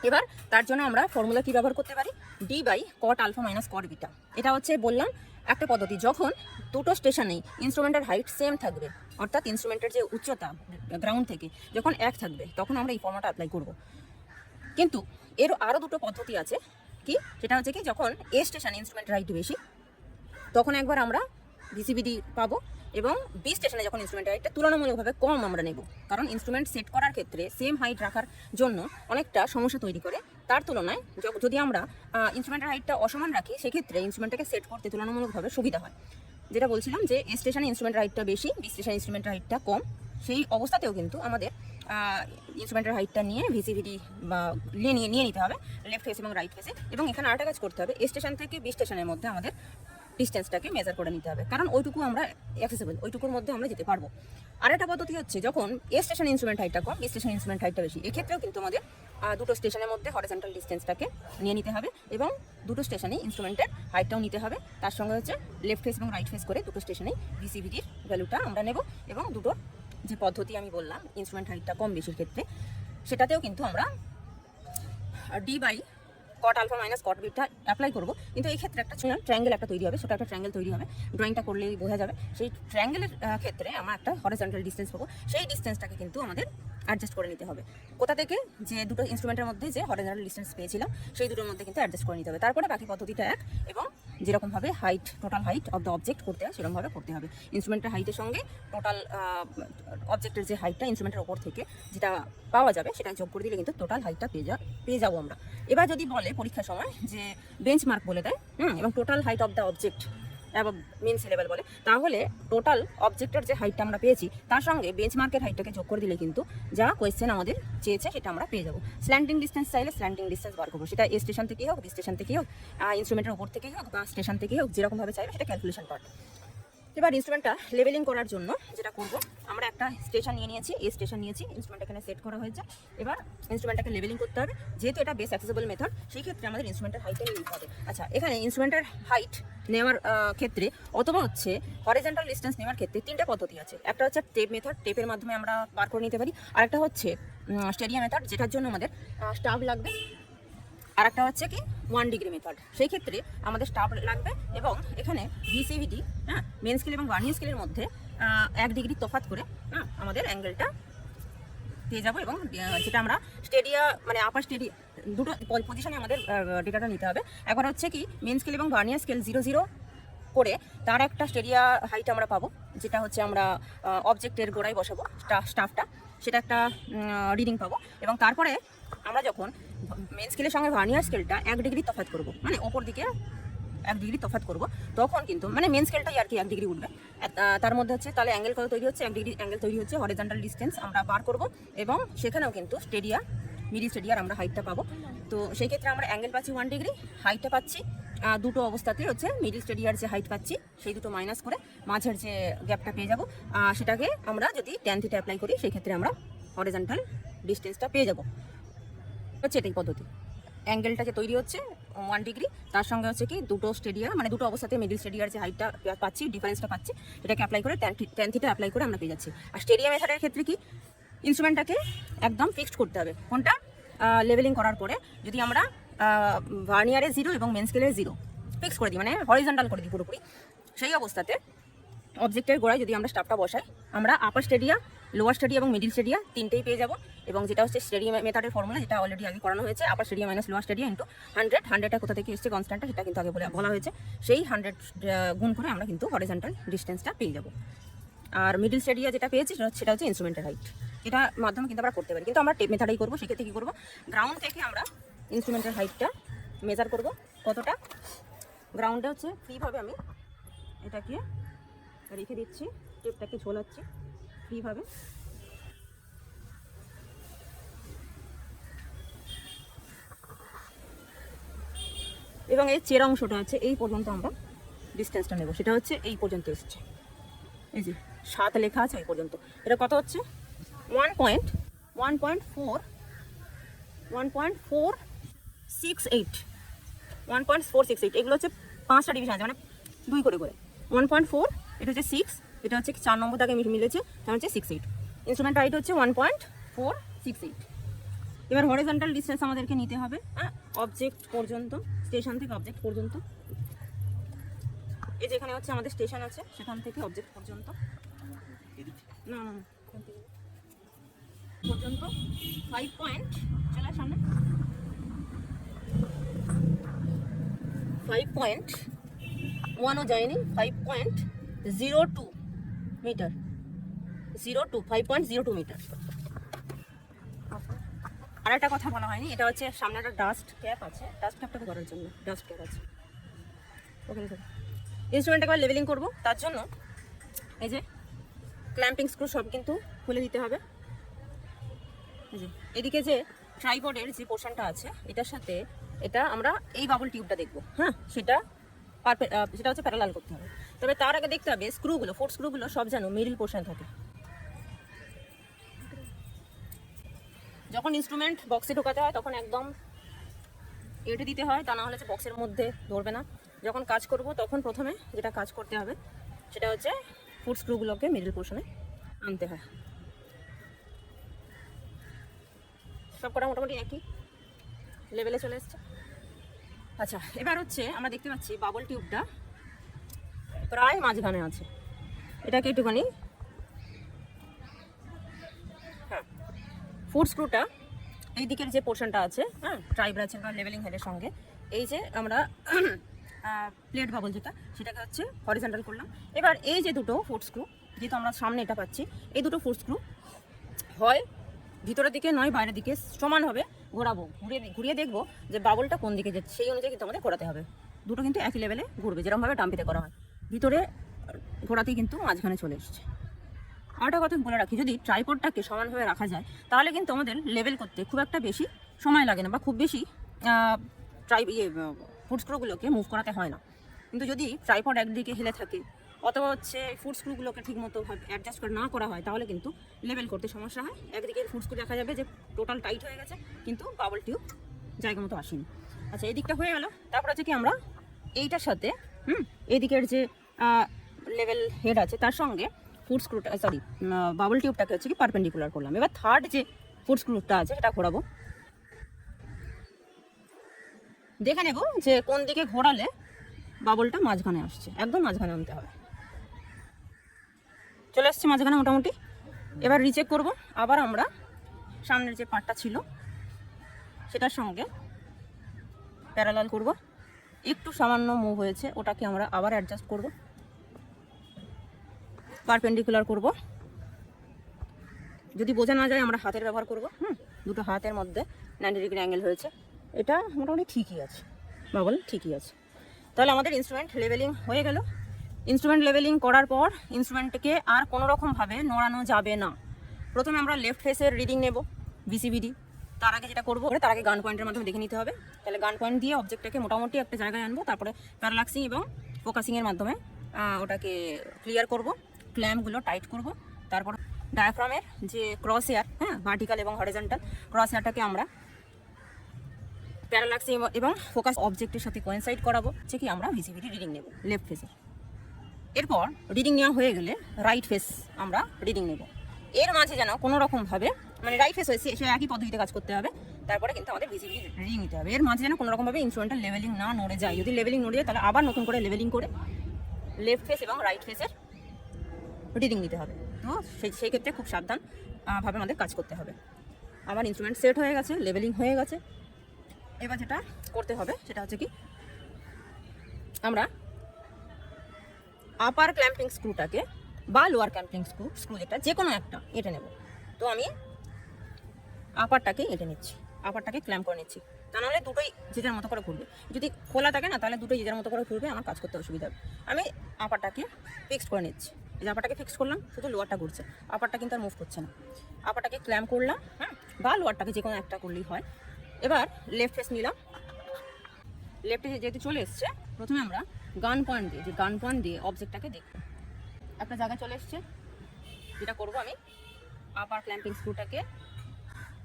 এবার তার জন্য আমরা ফর্মুলা কি ব্যবহার করতে পারি, D by caught alpha minus caught beta. এটা হচ্ছে বললাম একটা পদ্ধতি, যখন দুটো স্টেশনেই ইনস্ট্রুমেন্টের হাইট সেম থাকবে, অর্থাৎ ইনস্ট্রুমেন্টের যে উচ্চতা গ্রাউন্ড থেকে যখন এক থাকবে, তখন আমরা এই ফর্মুলাটা অ্যাপ্লাই করব। কিন্তু এর আরও দুটো পদ্ধতি আছে, কি সেটা হচ্ছে কি, যখন এ স্টেশনে ইনস্ট্রুমেন্টের হাইট বেশি তখন একবার আমরা ভিসিবিডি পাবো, এবং বি স্টেশনে যখন ইনস্ট্রুমেন্টের হাইটটা তুলনামূলকভাবে কম আমরা নেব, কারণ ইনস্ট্রুমেন্ট সেট করার ক্ষেত্রে সেম হাইট রাখার জন্য অনেকটা সমস্যা তৈরি করে। তার তুলনায় যদি আমরা ইনস্ট্রুমেন্টের হাইটটা অসমান রাখি, সেক্ষেত্রে ইনস্ট্রুমেন্টটাকে সেট করতে তুলনামূলকভাবে সুবিধা হয়। যেটা বলছিলাম যে এ স্টেশনে ইনস্ট্রুমেন্টের হাইটটা বেশি, বি স্টেশনে ইনস্ট্রুমেন্টের হাইটটা কম, সেই অবস্থাতেও কিন্তু আমাদের ইনস্ট্রুমেন্টের হাইটটা নিয়ে ভিসিবিডি বা নিয়ে নিতে হবে লেফট ফেস এবং রাইট ফেসে। এবং এখানে আরেকটা কাজ করতে হবে, এ স্টেশন থেকে বি স্টেশনের মধ্যে আমাদের ডিস্টেন্সটাকে মেজার করে নিতে হবে, কারণ ওইটুকু আমরা অ্যাক্সেসেবল, ওইটুকুর মধ্যে আমরা যেতে পারবো। আরেকটা পদ্ধতি হচ্ছে, যখন এ স্টেশন ইনস্ট্রুমেন্ট হাইটটা কম, বি স্টেশন ইনস্ট্রুমেন্ট হাইটটা বেশি, এক্ষেত্রেও কিন্তু আমাদের দুটো স্টেশনের মধ্যে হরিজন্টাল ডিস্টেন্সটাকে নিয়ে নিতে হবে এবং দুটো স্টেশনেই ইনস্ট্রুমেন্টের হাইটটাও নিতে হবে। তার সঙ্গে হচ্ছে লেফট ফেস এবং রাইট ফেস করে দুটো স্টেশনেই ভিসিবিডির ভ্যালুটা আমরা নেব, এবং দুটো যে পদ্ধতি আমি বললাম ইনস্ট্রুমেন্ট হাইটটা কম বেশির ক্ষেত্রে, সেটাতেও কিন্তু আমরা D by caught alpha minus caught beta apply করবো। কিন্তু এই ক্ষেত্রে একটা ট্রায়াঙ্গেল একটা তৈরি হবে, সেটা একটা ট্রায়াঙ্গেল তৈরি হবে, ড্রয়িংটা করলেই বোঝা যাবে। সেই ট্রায়াঙ্গেলের ক্ষেত্রে আমরা একটা হরিজন্টাল ডিস্টেন্স পাবো, সেই ডিস্টেন্সটাকে কিন্তু আমাদের অ্যাডজাস্ট করে নিতে হবে। কোথা থেকে, যে দুটো ইনস্ট্রুমেন্টের মধ্যে যে হরিজন্টাল ডিস্টেন্স পেয়েছিলাম সেই দুটোর মধ্যে কিন্তু অ্যাডজাস্ট করে নিতে হবে। তারপরে বাকি পদ্ধতিটা এক, এবং যেরকমভাবে height, total height of the object করতে হয় সেরকমভাবে করতে হবে। ইনস্ট্রুমেন্টের হাইটের সঙ্গে টোটাল অবজেক্টের যে হাইটটা ইনস্ট্রুমেন্টের ওপর থেকে যেটা পাওয়া যাবে সেটা যোগ করে দিলে কিন্তু টোটাল হাইটটা পেয়ে যাবো আমরা। এবার যদি বলে পরীক্ষার সময় যে বেঞ্চমার্ক বলে দেয় এবং total height of the object এবং মিন সি লেভেল বলে, তাহলে টোটাল অবজেক্টের যে হাইটটা আমরা পেয়েছি তার সঙ্গে বেঞ্চমার্কের হাইটটাকে যোগ করে দিলে কিন্তু যা কোয়েশ্চেন আমাদের চেয়েছে সেটা আমরা পেয়ে যাবো। স্ল্যান্টিং ডিস্টেন্স চাইলে স্ল্যান্টিং ডিস্টেন্স বার করবো, সেটা এ স্টেশন থেকেই হোক, বি স্টেশন থেকেই হোক, ইনস্ট্রুমেন্টের ওপর থেকেই হোক বা স্টেশন থেকেই হোক, যেরকমভাবে চাইবে সেটা ক্যালকুলেশন পার্ট। এবার ইনস্ট্রুমেন্টটা লেভেলিং করার জন্য যেটা করব, আমরা একটা স্টেশন নিয়েছি, এই স্টেশন নিয়েছি, ইনস্ট্রুমেন্ট এখানে সেট করা হয়েছে। এবার ইনস্ট্রুমেন্টটাকে লেভেলিং করতে হবে, যেহেতু এটা বেস অ্যাক্সেসেবল মেথড, সেই ক্ষেত্রে আমাদের ইনস্ট্রুমেন্টের হাইটটা নিতে হবে। আচ্ছা, এখানে ইনস্ট্রুমেন্টের হাইট নেওয়ার ক্ষেত্রে অথবা হচ্ছে হরিজন্টাল ডিস্টেন্স নেওয়ার ক্ষেত্রে তিনটা পদ্ধতি আছে। একটা হচ্ছে টেপ মেথড, টেপের মাধ্যমে আমরা বার করে নিতে পারি। আরেকটা হচ্ছে স্টেডিয়াম মেথড, যেটার জন্য আমাদের স্টাফ লাগবে। আর একটা হচ্ছে কি 1 ডিগ্রি মেথড, সেই ক্ষেত্রে আমাদের স্টাফ লাগবে, এবং এখানে ভিসিবিডি মেন স্কেল এবং ভার্নিয়ার স্কেলের মধ্যে 1 ডিগ্রি তফাৎ করে আমাদের অ্যাঙ্গেলটা পেয়ে যাবো। এবং যেটা আমরা স্টেডিয়া মানে আপার স্টেডি দুটো পজিশনে আমাদের ডেটাটা নিতে হবে। একবার হচ্ছে কি মেন স্কেল এবং ভার্নিয়ার স্কেল 0 0 করে তার একটা স্টেডিয়া হাইট আমরা পাবো, যেটা হচ্ছে আমরা অবজেক্টের গোড়ায় বসাবো স্টাফটা, সেটা একটা রিডিং পাবো। এবং তারপরে আমরা যখন মেন স্কেলের সঙ্গে ভার্নিয়ার স্কেলটা 1 ডিগ্রি তফাৎ করবো, মানে ওপর দিকে 1 ডিগ্রি তফাৎ করবো, তখন কিন্তু মানে মেন স্কেলটাই আর কি 1 ডিগ্রি উঠবে। তার মধ্যে হচ্ছে তাহলে অ্যাঙ্গেল কত তৈরি হচ্ছে, 1 ডিগ্রি অ্যাঙ্গেল তৈরি হচ্ছে। হরিজন্টাল ডিস্টেন্স আমরা বার করবো, এবং সেখানেও কিন্তু মিডিল স্টেডিয়ার আমরা হাইটটা পাবো। তো সেই ক্ষেত্রে আমরা অ্যাঙ্গেল পাচ্ছি 1 ডিগ্রি, হাইটটা পাচ্ছি দুটো অবস্থাতে হচ্ছে মিডিল স্টেডিয়ার যে হাইট পাচ্ছি সেই দুটো মাইনাস করে মাঝের যে গ্যাপটা পেয়ে যাবো, সেটাকে আমরা যদি ট্যান থিটা অ্যাপ্লাই করি সেই ক্ষেত্রে আমরা হরিজন্টাল ডিস্টেন্সটা পেয়ে যাবো। হচ্ছে এটাই পদ্ধতি। অ্যাঙ্গেলটা যে তৈরি হচ্ছে 1 ডিগ্রি, তার সঙ্গে হচ্ছে কি দুটো স্টেডিয়া, মানে দুটো অবস্থাতে মিডিল স্টেডিয়ার যে হাইটটা পাচ্ছি, ডিফারেন্সটা পাচ্ছি, সেটাকে অ্যাপ্লাই করে ট্যান থিটা অ্যাপ্লাই করে আমরা পেয়ে যাচ্ছি। আর স্টেডিয়া মেথডের ক্ষেত্রে কি ইনস্ট্রুমেন্টটাকে একদম ফিক্সড করতে হবে। কোনটা? লেভেলিং করার পরে যদি আমরা ভার্নিয়ারে 0 এবং মেন স্কেলের 0 ফিক্স করে দিই, মানে হরিজন্টাল করে দিই পুরোপুরি, সেই অবস্থাতে অবজেক্টের গোড়ায় যদি আমরা স্টাফটা বসাই, আমরা আপার স্টেডিয়া, লোয়ার স্টেডিয়া এবং মিডিল স্টেডিয়া তিনটেই পেয়ে যাব। এবং যেটা হচ্ছে স্টেডিয়া মেথডের ফর্মুলা, যেটা অলরেডি আগে করানো হয়েছে, upper stadia minus lower stadia into 100টা কোথা থেকে এসছে কনস্ট্যান্টটা, সেটা কিন্তু আগে বলা হয়েছে, সেই 100 গুণ করে আমরা কিন্তু হরিজন্টাল ডিস্টেন্সটা পেয়ে যাব। আর মিডিল স্টেডিয়া যেটা পেয়েছি সেটা হচ্ছে ইনস্ট্রুমেন্টের হাইট, এটার মাধ্যমে কিন্তু আমরা করতে পারি, কিন্তু আমরা টেপ মেথডেই করবো। সেক্ষেত্রে কী করবো, গ্রাউন্ড থেকে আমরা ইনস্ট্রুমেন্টের হাইটটা মেজার করব কতটা। গ্রাউন্ডে হচ্ছে ফ্রিভাবে আমি এটাকে রেখে দিচ্ছি, টেপটাকে ঝোলাচ্ছি ফ্রিভাবে। এবং এই চেরা অংশটা আছে এই পর্যন্ত আমরা ডিস্টেন্সটা নেব, সেটা হচ্ছে এই পর্যন্ত এসছে, এই যে 7 লেখা আছে এই পর্যন্ত। এটা কত হচ্ছে 1.468 এগুলো হচ্ছে 5টা ডিভিশন আছে, মানে 2 করে করে 1.4, এটা হচ্ছে 6, এটা হচ্ছে 4 নম্বর দাগে মিলেছে, তার হচ্ছে 68। ইনস্ট্রুমেন্ট হাইট হচ্ছে 1.468। এবার হরিজন্টাল ডিসটেন্স আমাদেরকে নিতে হবে অবজেক্ট পর্যন্ত, স্টেশন থেকে অবজেক্ট পর্যন্ত। এই যেখানে হচ্ছে আমাদের স্টেশন আছে, সেখান থেকে অবজেক্ট পর্যন্ত, না না পর্যন্ত 5 পয়েন্ট, চলে সামনে 5.1ও যায়নি, 5.02 মিটার, 5.02 মিটার। আর একটা কথা বলা হয়নি, এটা হচ্ছে সামনে একটা ডাস্ট ক্যাপ আছে, ডাস্ট ক্যাপটাকে করার জন্য ডাস্ট ক্যাপ আছে ওখানে। ইনস্ট্রুমেন্টটাকে লেভেলিং করব, তার জন্য এই যে ক্ল্যাম্পিং স্ক্রু সব কিন্তু খুলে দিতে হবে। এই যে এদিকে যে ট্রাইপডের যে পোর্শনটা আছে, এটার সাথে এটা আমরা এই বাবল টিউবটা দেখবো, হ্যাঁ, সেটা হচ্ছে প্যারালাল করতে হবে। তবে তার আগে দেখতে হবে স্ক্রুগুলো, 4 স্ক্রুগুলো সব যেন মিডল পোর্শন থাকে। যখন ইনস্ট্রুমেন্ট বক্সে ঢোকাতে হয় তখন একদম এটে দিতে হয়, তা না হলে বক্সের মধ্যে ধরবে না। যখন কাজ করব তখন প্রথমে যেটা কাজ করতে হবে সেটা হচ্ছে ফুট স্ক্রুগুলোকে মিডল পোর্শনে আনতে হয়। সব কটা মোটামুটি একই লেভেলে চলে এসছে। আচ্ছা, এবার হচ্ছে আমরা দেখতে পাচ্ছি বাবল টিউবটা প্রায় মাঝখানে আছে, এটাকে একটুখানি, হ্যাঁ, ফুট স্ক্রুটা এই দিকের যে পোর্শনটা আছে, হ্যাঁ, ট্রাই ব্রাচের বা লেভেলিং হেডের সঙ্গে এই যে আমরা প্লেট বাবল যেটা, সেটাকে হচ্ছে হরিজন্টাল করলাম। এবার এই যে দুটো ফুট স্ক্রু, যেহেতু আমরা সামনে এটা পাচ্ছি, এই দুটো ফুট স্ক্রু হয় ভিতরের দিকে নয় বাইরের দিকে সমানভাবে ঘোরাবো, ঘুরিয়ে দেখবো যে বাবলটা কোন দিকে যাচ্ছে, সেই অনুযায়ী কিন্তু আমাদের ঘোরাতে হবে। দুটো কিন্তু একই লেভেলে ঘুরবে, যেরকমভাবে ডাম্পিতে করা হয়, ভিতরে ঘোরাতেই কিন্তু মাঝখানে চলে এসছে। আরেকটা কথা বলে রাখি, যদি ট্রাইপডটাকে সমানভাবে রাখা যায় তাহলে কিন্তু আমাদের লেভেল করতে খুব একটা বেশি সময় লাগে না, বা খুব বেশি ফুট স্ক্রুগুলোকে মুভ করাতে হয় না। কিন্তু যদি ট্রাইপড একদিকে হেলে থাকে অথবা হচ্ছে ফুট স্ক্রুগুলোকে ঠিকমতো অ্যাডজাস্ট করে না করা হয়, তাহলে কিন্তু লেভেল করতে সমস্যা হয়। একদিকে ফুট স্ক্রু দেখা যাবে যে টোটাল টাইট হয়ে গেছে, কিন্তু বাবল টিউব জায়গা মতো আসেনি। আচ্ছা, এই দিকটা হয়ে গেল। তারপর হচ্ছে কি আমরা এইটার সাথে এই দিকের যে লেভেল হেড আছে তার সঙ্গে ফুট স্ক্রুটা, সরি, বাবল টিউবটাকে হচ্ছে কি পারপেন্ডিকুলার করলাম। এবার থার্ড যে ফুট স্ক্রুটা আছে সেটা ঘোরাবো, দেখে নেব যে কোন দিকে ঘোরালে বাবলটা মাঝখানে আসছে, একদম মাঝখানে আনতে হবে। চলে আসছে মাঝখানে মোটামুটি। এবার রিচেক করব, আবার আমরা সামনের যে পার্টটা ছিল সেটার সঙ্গে প্যারালাল করব, একটু সামান্য মুভ হয়েছে ওটাকে আমরা আবার অ্যাডজাস্ট করব, পারপেন্ডিকুলার করব। যদি বোঝা না যায় আমরা হাতের ব্যবহার করব, দুটো হাতের মধ্যে 90 ডিগ্রি অ্যাঙ্গেল হয়েছে, এটা মোটামুটি ঠিকই আছে, বাবল ঠিকই আছে। তাহলে আমাদের ইনস্ট্রুমেন্ট লেভেলিং হয়ে গেল। ইনস্ট্রুমেন্ট লেভেলিং করার পর ইনস্ট্রুমেন্টকে আর কোনো রকমভাবে নড়ানো যাবে না। প্রথমে আমরা লেফট ফেসের রিডিং নেব, ভিসিবিডি। তার আগে যেটা করবো, তার আগে গান পয়েন্টের মাধ্যমে দেখে নিতে হবে। তাহলে গান পয়েন্ট দিয়ে অবজেক্টটাকে মোটামুটি একটা জায়গায় আনবো, তারপরে প্যারালাক্সিং এবং ফোকাসিংয়ের মাধ্যমে ওটাকে ক্লিয়ার করব, ক্ল্যাম্পগুলো টাইট করব। তারপর ডায়াফ্রামের যে ক্রস এয়ার, হ্যাঁ, ভার্টিক্যাল এবং হরিজন্টাল ক্রস এয়ারটাকে আমরা প্যারালাক্স এবং ফোকাস অবজেক্টের সাথে কোয়েনসাইড করাবো, হচ্ছে কি আমরা ভিজিবিলিটি রিডিং নেব লেফট ফেসে। এরপর রিডিং নেওয়া হয়ে গেলে রাইট ফেস আমরা রিডিং নেব। এর মাঝে যেন কোনো রকমভাবে মানে রাইট ফেস হয়েছে সে একই পদ্ধতিতে কাজ করতে হবে, তারপরে কিন্তু আমাদের ভিজিবিলিটি রিডিং নিতে হবে। এর মাঝে যেন কোনো রকমভাবে ইনস্ট্রুমেন্টাল লেভেলিং না নড়ে যায়। যদি লেভেলিং নড়ে যায় তাহলে আবার নতুন করে লেভেলিং করে লেফট ফেস এবং রাইট ফেসের রিডিং নিতে হবে। তো সেই ক্ষেত্রে খুব সাবধান ভাবে আমাদের কাজ করতে হবে। আমার ইনস্ট্রুমেন্ট সেট হয়ে গেছে, লেভেলিং হয়ে গেছে। এবার যেটা করতে হবে সেটা হচ্ছে কি আমরা আপার ক্ল্যাম্পিং স্ক্রুটাকে বা লোয়ার ক্ল্যাম্পিং স্ক্রু যেটা যে কোনো একটা এঁটে নেব। তো আমি আপারটাকে এঁটে নিচ্ছি, আপারটাকে ক্ল্যাম্প করে নিচ্ছি। তা নাহলে দুটোই যে যার মতো করে ঘুরবে। যদি খোলা থাকে না তাহলে দুটোই যে যার মতো করে ঘুরবে, আমার কাজ করতে অসুবিধা হবে। আমি আপারটাকে ফিক্সড করে নিচ্ছি। এই যে আপারটাকে ফিক্সড করলাম, শুধু লোয়ারটা ঘুরছে, আপারটা কিন্তু আর মুভ করছে না। আপারটাকে ক্ল্যাম্প করলাম, হ্যাঁ, বা লোয়ারটাকে যে কোনো একটা করলেই হয়। এবার লেফট ফেস নিলাম। লেফটে যেহেতু চলে এসছে, প্রথমে আমরা গান পয়েন্ট দিয়ে অবজেক্টটাকে দেখব। একটা জায়গায় চলে এসছে, যেটা করব আমি আপার ক্ল্যাম্পিং স্ক্রুটাকে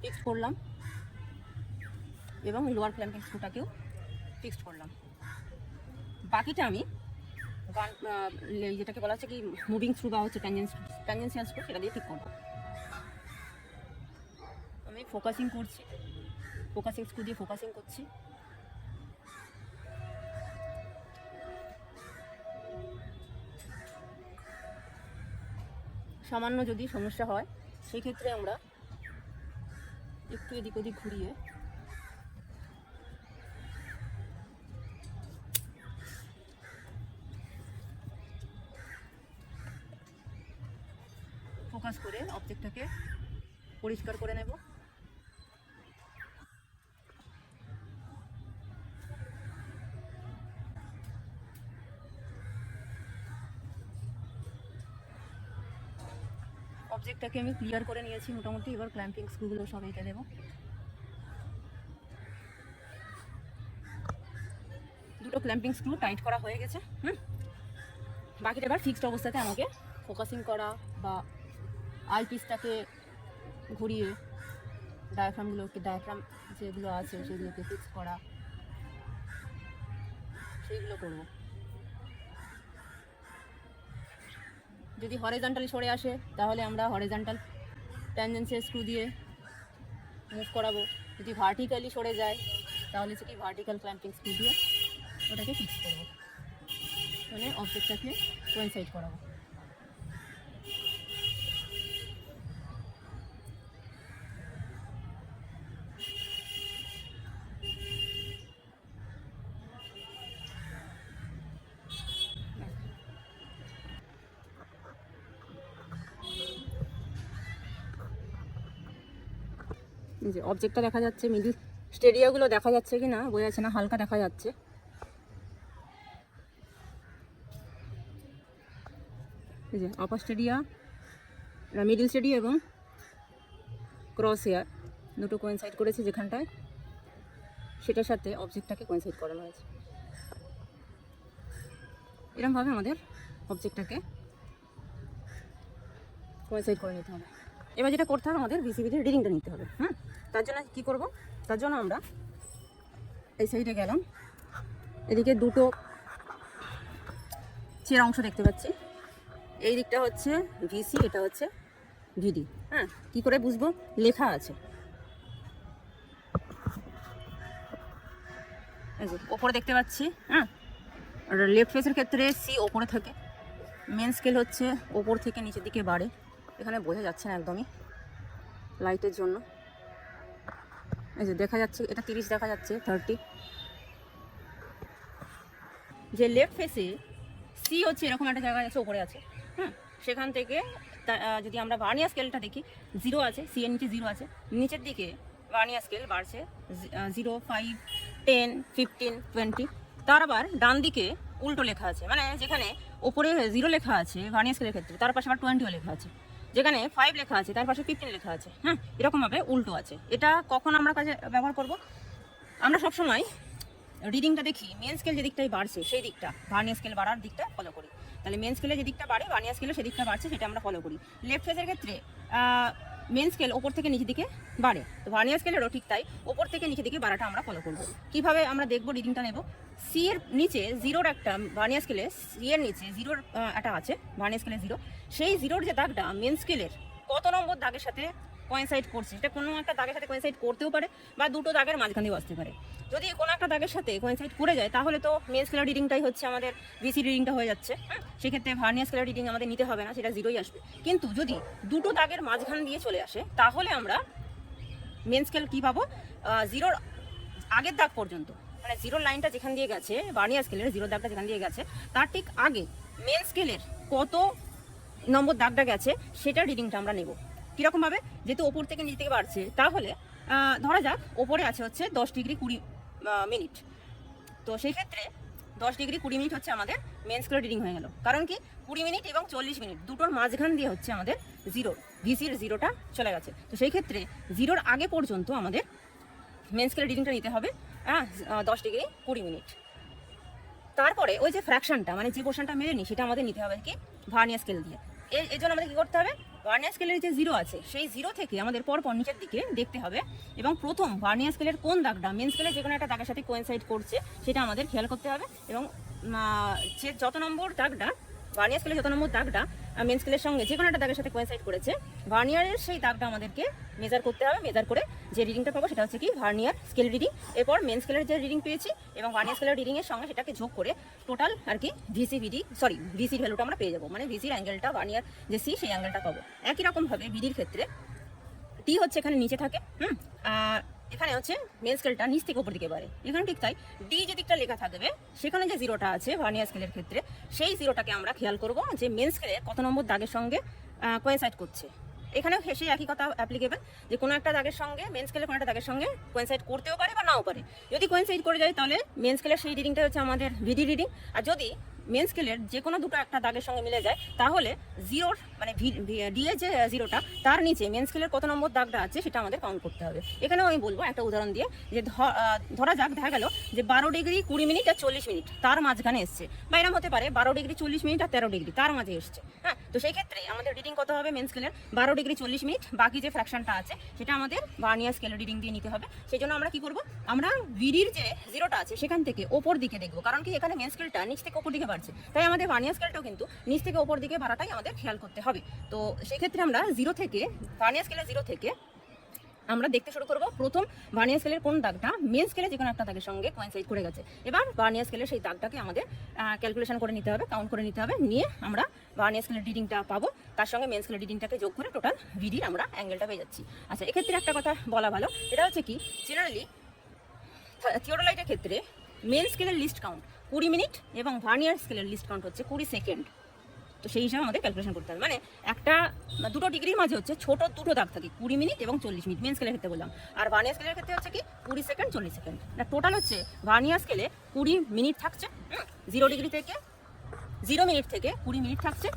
ফিক্সড করলাম এবং লোয়ার ক্ল্যাম্পিং স্ক্রুটাকেও ফিক্সড করলাম। বাকিটা আমি গান যেটাকে বলা হচ্ছে কি মুভিং স্ক্রু বা হচ্ছে ট্যানজেন্সিয়াল স্ক্রু, সেটা দিয়ে ঠিক করবো। আমি ফোকাসিং করছি, ফোকাসিং স্ক্রু দিয়ে ফোকাসিং করছি। সামান্য যদি সমস্যা হয় সেই ক্ষেত্রে আমরা একটু এদিক ওদিক ঘুরিয়ে ফোকাস করে অবজেক্টটাকে পরিষ্কার করে নেব। অবজেক্টটাকে আমি ক্লিয়ার করে নিয়েছি মোটামুটি। এবার ক্ল্যাম্পিং স্ক্রুগুলো সব এঁটে দেবো। দুটো ক্ল্যাম্পিং স্ক্রু টাইট করা হয়ে গেছে। বাকিটা এবার ফিক্সড অবস্থাতে আমাকে ফোকাসিং করা বা আইপিসটাকে ঘুরিয়ে ডায়াফ্রাম যেগুলো আছে সেগুলোকে ফিক্স করা, সেইগুলো করব। যদি হরিজন্টালি সরে আসে তাহলে আমরা হরিজন্টাল ট্যানজেন্সিয়াল স্ক্রু দিয়ে মুভ করাবো। যদি ভার্টিক্যালি সরে যায় তাহলে হচ্ছে কি ভার্টিক্যাল ক্ল্যাম্পিং স্ক্রু দিয়ে ওটাকে ফিক্স করবো, মানে অবজেক্টটাকে কোয়েনসাইড করাবো। যে অবজেক্টটা দেখা যাচ্ছে, মিডিল স্টেডিয়াগুলো দেখা যাচ্ছে কি না বোঝা যাচ্ছে না, হালকা দেখা যাচ্ছে। এই যে আপার স্টেডিয়া, মিডিল স্টেডিয়া এবং ক্রস হেয়ার দুটো কোয়েনসাইড করেছে যেখানটায়, সেটার সাথে অবজেক্টটাকে কোয়েনসাইড করানো হয়েছে। এরকমভাবে আমাদের অবজেক্টটাকে কোয়েনসাইড করে নিতে হবে। এবার যেটা করতে হবে আমাদের ভিজিবিলিটির রিডিংটা নিতে হবে। তার জন্য কী করব, তার জন্য আমরা এই সাইডে গেলাম। এদিকে দুটো চেরা অংশ দেখতে পাচ্ছি। এই দিকটা হচ্ছে ভিসি, এটা হচ্ছে ভিডি। কী করে বুঝবো, লেখা আছে এই যে ওপরে দেখতে পাচ্ছি। আর লেফট ফেসের ক্ষেত্রে সি ওপরে থাকে, মেন স্কেল হচ্ছে ওপর থেকে নিচের দিকে বাড়ে। এখানে বোঝা যাচ্ছে না একদমই লাইটের জন্য। এই যে দেখা যাচ্ছে এটা 30 দেখা যাচ্ছে, 30। যে লেফট ফেসে সি হচ্ছে এরকম একটা জায়গা আছে, ওপরে আছে। সেখান থেকে যদি আমরা ভার্নিয়ার স্কেলটা দেখি, 0 আছে, সি এর নিচে 0 আছে। নিচের দিকে ভার্নিয়ার স্কেল বাড়ছে 0, 5, 10, 15, 20। তার আবার ডান দিকে উল্টো লেখা আছে, মানে যেখানে ওপরে 0 লেখা আছে ভার্নিয়ার স্কেলের ক্ষেত্রে, তার পাশে আবার 20ও লেখা আছে। যেখানে 5 লেখা আছে তার পাশে 15 লেখা আছে। এরকমভাবে উল্টো আছে। এটা কখন আমরা কাজে ব্যবহার করব, আমরা সবসময় রিডিংটা দেখি মেন স্কেল যে দিকটাই বাড়ছে সেই দিকটা ভার্নিয়ার স্কেল বাড়ার দিকটা ফলো করি। তাহলে মেন স্কেলে যে দিকটা বাড়ে ভার্নিয়ার স্কেলে সেই দিকটা বাড়ছে সেটা আমরা ফলো করি। লেফট ফেসের ক্ষেত্রে মেন স্কেল ওপর থেকে নিচের দিকে বাড়ে, তো ভার্নিয়ার স্কেলেরও ঠিক তাই ওপর থেকে নিচের দিকে বাড়াটা আমরা ফলো করব। কিভাবে আমরা দেখব রিডিংটা নেব, সি এর নিচে জিরোর একটা ভার্নিয়ার স্কেলে সি এর নিচে জিরোর একটা আছে ভার্নিয়ার স্কেলে জিরো, সেই জিরোর যে দাগটা মেন স্কেলের কত নম্বর দাগের সাথে কোয়েনসাইড করছে, সেটা কোনো একটা দাগের সাথে কোয়েনসাইড করতেও পারে বা দুটো দাগের মাঝখান দিয়ে আসতে পারে। যদি কোনো একটা দাগের সাথে কোয়েনসাইড করে যায় তাহলে তো মেন স্কেলার রিডিংটাই হচ্ছে আমাদের ভিসি রিডিংটা হয়ে যাচ্ছে, সেক্ষেত্রে ভার্নিয়ার স্কেলার রিডিং আমাদের নিতে হবে না, সেটা জিরোই আসবে। কিন্তু যদি দুটো দাগের মাঝখান দিয়ে চলে আসে তাহলে আমরা মেন স্কেল কী পাবো, জিরোর আগের দাগ পর্যন্ত, মানে জিরোর লাইনটা যেখান দিয়ে গেছে ভার্নিয়ার স্কেলের জিরোর দাগটা যেখান দিয়ে গেছে তার ঠিক আগে মেন স্কেলের কত নম্বর দাগটা গেছে সেটা রিডিংটা আমরা নেব। কীরকমভাবে, যেহেতু ওপর থেকে নিচ থেকে বাড়ছে তাহলে ধরা যাক ওপরে আছে হচ্ছে 10 ডিগ্রি 20 মিনিট, তো সেই ক্ষেত্রে 10 ডিগ্রি 20 মিনিট হচ্ছে আমাদের মেন স্কেলের রিডিং হয়ে গেল। কারণ কি 20 মিনিট এবং 40 মিনিট দুটোর মাঝখান দিয়ে হচ্ছে আমাদের জিরো, ভিসির জিরোটা চলে গেছে, তো সেই ক্ষেত্রে জিরোর আগে পর্যন্ত আমাদের মেন স্কেলের রিডিংটা নিতে হবে 10 ডিগ্রি 20 মিনিট। তারপরে ওই যে ফ্র্যাকশনটা মানে যে পোর্শনটা মেলেনি সেটা আমাদের নিতে হবে কি ভার্নিয়ার স্কেল দিয়ে। এই জন্য আমাদের কী করতে হবে, ভার্নিয়ার স্কেলের যে জিরো আছে সেই জিরো থেকে আমাদের পরপর নিচের দিকে দেখতে হবে এবং প্রথম ভার্নিয়ার স্কেলের কোন দাগটা মেন স্কেলের যে কোনো একটা দাগের সাথে কোয়েনসাইড করছে সেটা আমাদের খেয়াল করতে হবে এবং যে যত নম্বর দাগটা ভার্নিয়ার স্কেলের যত নম্বর দাগটা মেন স্কেলের সঙ্গে যে কোনো একটা দাগের সাথে কোয়েনসাইড করেছে ভার্নিয়ারের সেই দাগটা আমাদেরকে মেজার করতে হবে। মেজার করে যে রিডিংটা পাবো সেটা হচ্ছে কি ভার্নিয়ার স্কেল রিডিং, এরপর মেন স্কেলের যে রিডিং পেয়েছি এবং ভার্নিয়ার স্কেলের রিডিংয়ের সঙ্গে সেটাকে যোগ করে টোটাল আর কি ভিসির ভ্যালুটা আমরা পেয়ে যাবো, মানে ভিসির অ্যাঙ্গেলটা ভার্নিয়ার যে সি সেই অ্যাঙ্গেলটা পাবো। একই রকমভাবে বিডির ক্ষেত্রে টি হচ্ছে এখানে নিচে থাকে, এখানে হচ্ছে মেন স্কেলটা নিচ থেকে উপর দিকে বাড়ে, এখানে ঠিক তাই ডি যে দিকটা লেখা থাকবে সেখানে যে জিরোটা আছে ভার্নিয়ার স্কেলের ক্ষেত্রে সেই জিরোটাকে আমরা খেয়াল করব যে মেন স্কেলের কত নম্বর দাগের সঙ্গে কোয়েনসাইড করছে। এখানেও সেই একই কথা অ্যাপ্লিকেবল যে কোনো একটা দাগের সঙ্গে মেন স্কেলের কোনো একটা দাগের সঙ্গে কোয়েনসাইড করতেও পারে বা নাও পারে। যদি কোয়েনসাইড করে যায় তাহলে মেন স্কেলের সেই রিডিংটা হচ্ছে আমাদের ভিডি রিডিং, আর যদি মেন স্কেলের যে কোনো দুটো একটা দাগের সঙ্গে মিলে যায় তাহলে জিরোর মানে ডি এর যে জিরোটা তার নিচে মেন স্কেলের কত নম্বর দাগটা আছে সেটা আমাদের কাউন্ট করতে হবে। এখানেও আমি বলবো একটা উদাহরণ দিয়ে যে ধরা যাক দেখা গেল যে 12 ডিগ্রি 20 মিনিট আর 40 মিনিট তার মাঝখানে এসছে, বা এরকম হতে পারে 12 ডিগ্রি 40 মিনিট আর 13 ডিগ্রি তার মাঝে এসছে। তো সেই ক্ষেত্রে আমাদের রিডিং কত হবে মেন স্কেলের 12 ডিগ্রি 40 মিনিট, বাকি যে ফ্র্যাকশনটা আছে সেটা আমাদের ভার্নিয়ার স্কেলের রিডিং দিয়ে নিতে হবে। সেই জন্য আমরা কি করব, আমরা ভিডির যে জিরোটা আছে সেখান থেকে ওপর দিকে দেখবো, কারণ কি এখানে মেন স্কেলটা নিচ থেকে ওপর দিকে বাড়ছে, তাই আমাদের ভার্নিয়ার স্কেলটাও কিন্তু নিচ থেকে ওপর দিকে বাড়াটাই আমাদের খেয়াল করতে হবে। তো সেই ক্ষেত্রে আমরা ভার্নিয়ার স্কেলের জিরো থেকে আমরা দেখতে শুরু করব প্রথম ভার্নিয়ার স্কেলের কোন দাগটা মেন স্কেলে যে কোনো একটা দাগের সঙ্গে কোয়েনসাইড করে গেছে। এবার ভার্নিয়ার স্কেলের সেই দাগটাকে আমাদের ক্যালকুলেশন করে নিতে হবে, কাউন্ট করে নিতে হবে, নিয়ে আমরা ভার্নিয়ার স্কেলের রিডিংটা পাবো, তার সঙ্গে মেন স্কেলের রিডিংটাকে যোগ করে টোটাল ভিডির আমরা অ্যাঙ্গেলটা পেয়ে যাচ্ছি। আচ্ছা, এক্ষেত্রে একটা কথা বলা ভালো, এটা হচ্ছে কি জেনারেলি থিওডোলাইটের ক্ষেত্রে মেন স্কেলের লিস্ট কাউন্ট 20 মিনিট এবং ভার্নিয়ার স্কেলের লিস্ট কাউন্ট হচ্ছে 20 সেকেন্ড। তো সেই হিসাবে আমাদের ক্যালকুলেশন করতে হবে, মানে দুটো ডিগ্রির মাঝে হচ্ছে ছোট দুটো দাগ থাকে 20 মিনিট এবং 40 মিনিট মেন স্কেলের ক্ষেত্রে বললাম, আর ভার্নিয়ার স্কেলের ক্ষেত্রে হচ্ছে কি 20 সেকেন্ড 40 সেকেন্ড। না টোটাল হচ্ছে ভার্নিয়ার স্কেলে 20 মিনিট থাকছে, 0 মিনিট থেকে 20 মিনিট থাকছে।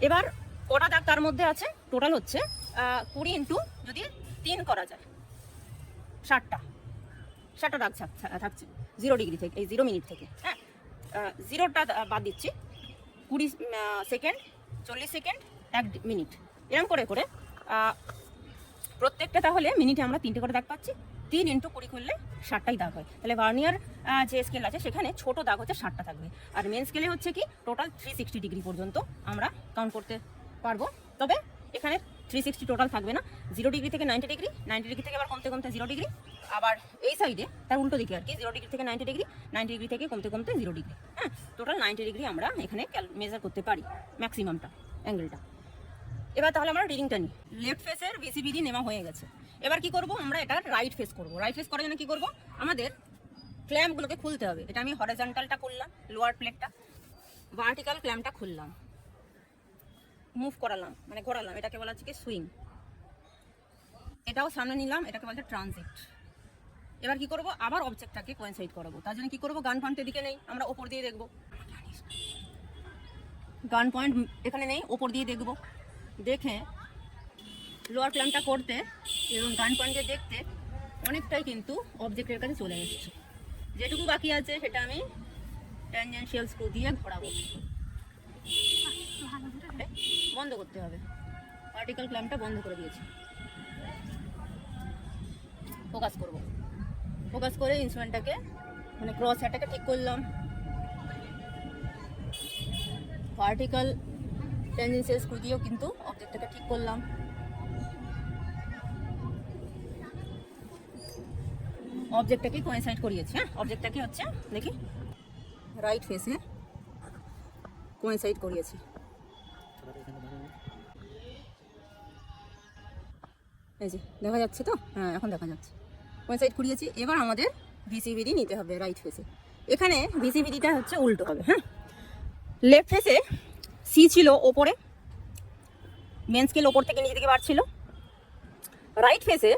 এবার কটা দাগ তার মধ্যে আছে, টোটাল হচ্ছে 20 ইন্টু যদি 3 করা যায় 60টা দাগ থাকছে 0 ডিগ্রি থেকে, এই 0 মিনিট থেকে, জিরোটা বাদ দিচ্ছি, 20 সেকেন্ড 40 সেকেন্ড 1 মিনিট, এরকম করে করে প্রত্যেকটা তাহলে মিনিটে আমরা 3টে করে দাগ পাচ্ছি। 3 ইন্টু 20 করলে 60টাই দাগ হয়। তাহলে ভার্নিয়ার যে স্কেল আছে সেখানে ছোট দাগ হচ্ছে 60টা থাকবে, আর মেন স্কেলে হচ্ছে কি টোটাল 360 ডিগ্রি পর্যন্ত আমরা কাউন্ট করতে পারবো। তবে এখানে 360 টোটাল থাকবে না, 0 ডিগ্রি থেকে 90 ডিগ্রি, 90 ডিগ্রি থেকে আবার কমতে কমতে 0 ডিগ্রি, আবার এই সাইডে তার উল্টো দিকে আর কি 0 ডিগ্রি থেকে 90 ডিগ্রি, 90 ডিগ্রি থেকে কমতে কমতে 0 ডিগ্রি, টোটাল 90 ডিগ্রি আমরা এখানে মেজার করতে পারি ম্যাক্সিমামটা অ্যাঙ্গেলটা। এবার তাহলে আমরা রিডিংটা নিই, লেফট ফেসের ভিসিবিডি নেওয়া হয়ে গেছে। এবার কি করব, আমরা এটা রাইট ফেস করব। রাইট ফেস করার জন্য কি করব, আমাদের ক্ল্যাম্পগুলোকে খুলতে হবে। এটা আমি হরিজন্টালটা খুললাম, লোয়ার প্লেটটা, ভার্টিক্যাল ক্ল্যাম্পটা খুললাম, মুভ করালাম মানে ঘোরালাম, এটাকে বলা হচ্ছে কি সুইং। এটাও সামনে নিলাম, এটাকে বলছে ট্রানজিট। এবার কি করব, আবার অবজেক্টটাকে কোয়েনসাইড করাবো। তার জন্য কি করব, গান পয়েন্টের দিকে নেই, আমরা ওপর দিয়ে দেখব। গান পয়েন্ট এখানে নেই, ওপর দিয়ে দেখব। দেখে লোয়ার ক্ল্যাম্পটা করতে এবং গান পয়েন্টে দেখতে অনেকটাই কিন্তু অবজেক্টের কাছে চলে এসেছে। যেটুকু বাকি আছে সেটা আমি ট্যানজেনশিয়াল স্ক্রু দিয়ে ঘোরাবো। বন্ধ করতে হবে, ভার্টিক্যাল ক্ল্যাম্পটা বন্ধ করে দিয়েছি। ফোকাস করব। ফোকাস করে ইনস্ট্রুমেন্টটাকে মানে ক্রস হেয়ারটাকে ঠিক করলাম, ভার্টিক্যাল টেন্ডেন্সিয়াল স্ক্রু দিয়েও কিন্তু অবজেক্টটাকে ঠিক করলাম। অবজেক্টটাকে কোইনসাইড করিয়েছি। হ্যাঁ, অবজেক্টটাকে হচ্ছে দেখি রাইট ফেসে কোইনসাইড করিয়েছি। এই যে দেখা যাচ্ছে তো, হ্যাঁ এখন দেখা যাচ্ছে, কোইনসাইড করিয়েছি। এবার আমাদের ভিসিভিডি নিতে হবে রাইট ফেসে। এখানে ভিসিভিডিটা হচ্ছে উল্টো হবে। হ্যাঁ, লেফট ফেসে সি ছিল ওপরে, মেন স্কেল ওপর থেকে নিচে দিকে বাড়ছিল। রাইট ফেসে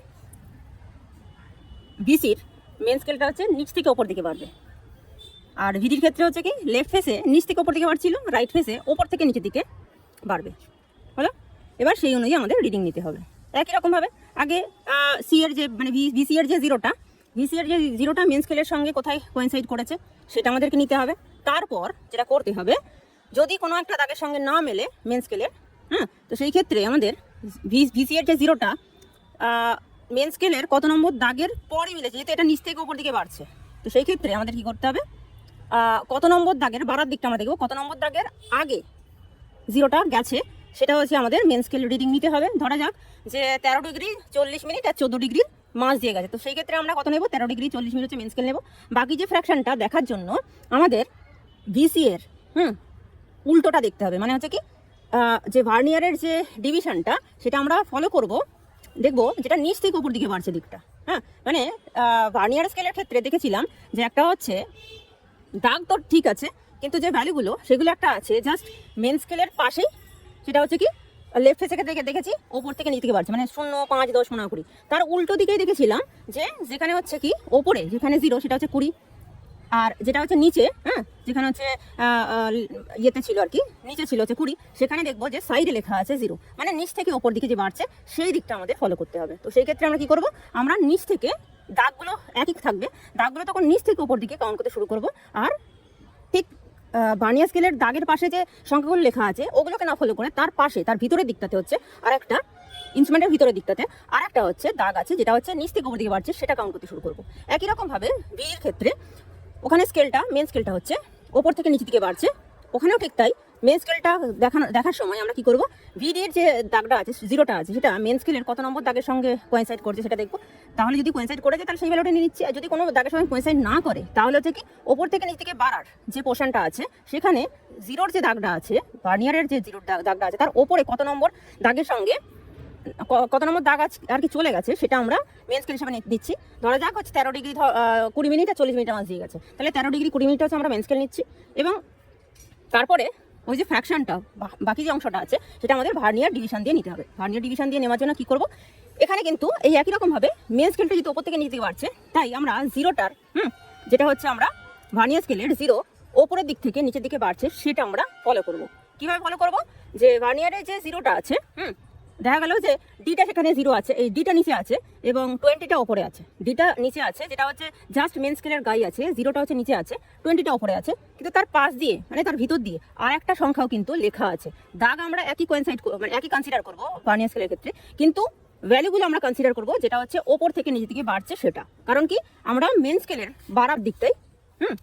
বিসির মেন স্কেলটা হচ্ছে নিচ থেকে ওপর দিকে বাড়বে। আর ভিডির ক্ষেত্রে হচ্ছে কি লেফট ফেসে নিচ থেকে ওপর দিকে বাড়ছিল, রাইট ফেসে ওপর থেকে নিচের দিকে বাড়বে। হলো, এবার সেই অনুযায়ী আমাদের রিডিং নিতে হবে। একই রকমভাবে আগে সি এর যে মানে ভিসি এর যে জিরোটা মেন স্কেলের সঙ্গে কোথায় কোইনসাইড করেছে সেটা আমাদেরকে নিতে হবে। তারপর যেটা করতে হবে, যদি কোনো একটা দাগের সঙ্গে না মেলে মেন স্কেলের, হ্যাঁ, তো সেই ক্ষেত্রে আমাদের ভিসি এর যে জিরোটা মেন স্কেলের কত নম্বর দাগের পরে মিলেছে, যেহেতু এটা নিচ থেকে ওপর দিকে বাড়ছে, তো সেই ক্ষেত্রে আমাদের কী করতে হবে, কত নম্বর দাগের বাড়ার দিকটা আমরা দেখব, কত নম্বর দাগের আগে জিরোটা গেছে সেটা হচ্ছে আমাদের মেন স্কেল রিডিং নিতে হবে। ধরা যাক যে 13 ডিগ্রি 40 মিনিট আর 14 ডিগ্রির মাঝ দিয়ে গেছে, তো সেই ক্ষেত্রে আমরা কত নেব, 13 ডিগ্রি 40 মিনিট হচ্ছে মেন স্কেল নেব। বাকি যে ফ্র্যাকশনটা দেখার জন্য আমাদের ভিসি এর উল্টোটা দেখতে হবে, মানে হচ্ছে কি যে ভার্নিয়ারের যে ডিভিশনটা সেটা আমরা ফলো করব, দেখব যেটা নিচ থেকে উপর দিকে বাড়ছে দিকটা। হ্যাঁ, মানে ভার্নিয়ার স্কেলের ক্ষেত্রে দেখেছিলাম যে একটা হচ্ছে দাগ তো ঠিক আছে, কিন্তু যে ভ্যালুগুলো সেগুলো একটা আছে জাস্ট মেন স্কেলের পাশেই, সেটা হচ্ছে কি লেফট ফেসে দেখেছি ওপর থেকে নিচ থেকে বাড়ছে, মানে 0, 5, 10, 15, 20। তার উল্টো দিকেই দেখেছিলাম যে যেখানে হচ্ছে কি ওপরে যেখানে 0 সেটা হচ্ছে 20, আর যেটা হচ্ছে নিচে, হ্যাঁ, যেখানে হচ্ছে ইয়েতে ছিল আর কি নিচে ছিল হচ্ছে 20, সেখানে দেখবো যে সাইডে লেখা আছে 0, মানে নিচ থেকে ওপর দিকে যে বাড়ছে সেই দিকটা আমাদের ফলো করতে হবে। তো সেই ক্ষেত্রে আমরা কি করব, আমরা নিচ থেকে দাগগুলো একই থাকবে, দাগগুলো তখন নিচ থেকে ওপর দিকে কাউন্ট করতে শুরু করব। আর ঠিক ভার্নিয়ার স্কেলের দাগের পাশে যে সংখ্যাগুলো লেখা আছে ওগুলোকে না ফলো করে তার পাশে তার ভিতরের দিকটাতে হচ্ছে আর একটা ইনস্ট্রুমেন্টের ভিতরের দিকটাতে আর একটা হচ্ছে দাগ আছে যেটা হচ্ছে নিচ থেকে ওপর দিকে বাড়ছে, সেটা কাউন্ট করতে শুরু করবো। একই রকমভাবে বি এর ক্ষেত্রে ওখানে স্কেলটা মেন স্কেলটা হচ্ছে ওপর থেকে নিচের দিকে বাড়ছে, ওখানেও ঠিক তাই। মেন স্কেলটা দেখার সময় আমরা কি করব, ভিডির যে দাগটা আছে জিরোটা আছে সেটা মেন স্কেলের কত নম্বর দাগের সঙ্গে কোইনসাইড করছে সেটা দেখবো। তাহলে যদি কোইনসাইড করে যায় তাহলে সেই ভ্যালুটা নিয়ে নিচ্ছি, আর যদি কোনো দাগের সঙ্গে কোইনসাইড না করে তাহলে হচ্ছে কি ওপর থেকে নিচ থেকে বাড়ার যে পোর্শনটা আছে সেখানে জিরোর যে দাগটা আছে ভার্নিয়ারের যে জিরোর দাগটা আছে তার ওপরে কত নম্বর দাগের সঙ্গে কত নম্বর দাগ আছে আর কি চলে গেছে সেটা আমরা মেন স্কেল হিসাবে দিচ্ছি। ধরা যাক হচ্ছে 13 ডিগ্রি 20 মিনিট আর 40 মিনিটের মাঝ দিয়ে গেছে, তাহলে 13 ডিগ্রি 20 মিনিট হচ্ছে আমরা মেন স্কেল নিচ্ছি। এবং তারপরে ওই যে ফ্র্যাকশনটা বাকি যে অংশটা আছে সেটা আমাদের ভার্নিয়ার ডিভিশন দিয়ে নিতে হবে। ভার্নিয়ার ডিভিশন দিয়ে নেওয়ার জন্য কী করব, এখানে কিন্তু এই একই রকমভাবে মেন স্কেলটা যদি ওপর থেকে নিচে দিকে বাড়ছে, তাই আমরা জিরোটার যেটা হচ্ছে আমরা ভার্নিয়ার স্কেলের জিরো ওপরের দিক থেকে নিচের দিকে বাড়ছে সেটা আমরা ফলো করব। কীভাবে ফলো করব, যে ভার্নিয়ারের যে জিরোটা আছে দেখা গেল যে ডিটা সেখানে 0 আছে, এই ডিটা নিচে আছে এবং 20টা ওপরে আছে। ডিটা নিচে আছে যেটা হচ্ছে জাস্ট মেন স্কেলের গায়ে আছে, 0টা হচ্ছে নিচে আছে, 20টা ওপরে আছে, কিন্তু তার পাশ দিয়ে মানে তার ভিতর দিয়ে আর একটা সংখ্যাও কিন্তু লেখা আছে। দাগ আমরা একই কোইনসাইড মানে একই কনসিডার করবো ভার্নিয়ার স্কেলের ক্ষেত্রে, কিন্তু ভ্যালুগুলো আমরা কনসিডার করবো যেটা হচ্ছে ওপর থেকে নিচে দিকে বাড়ছে সেটা। কারণ কি আমরা মেন স্কেলের বাড়ার দিকটাই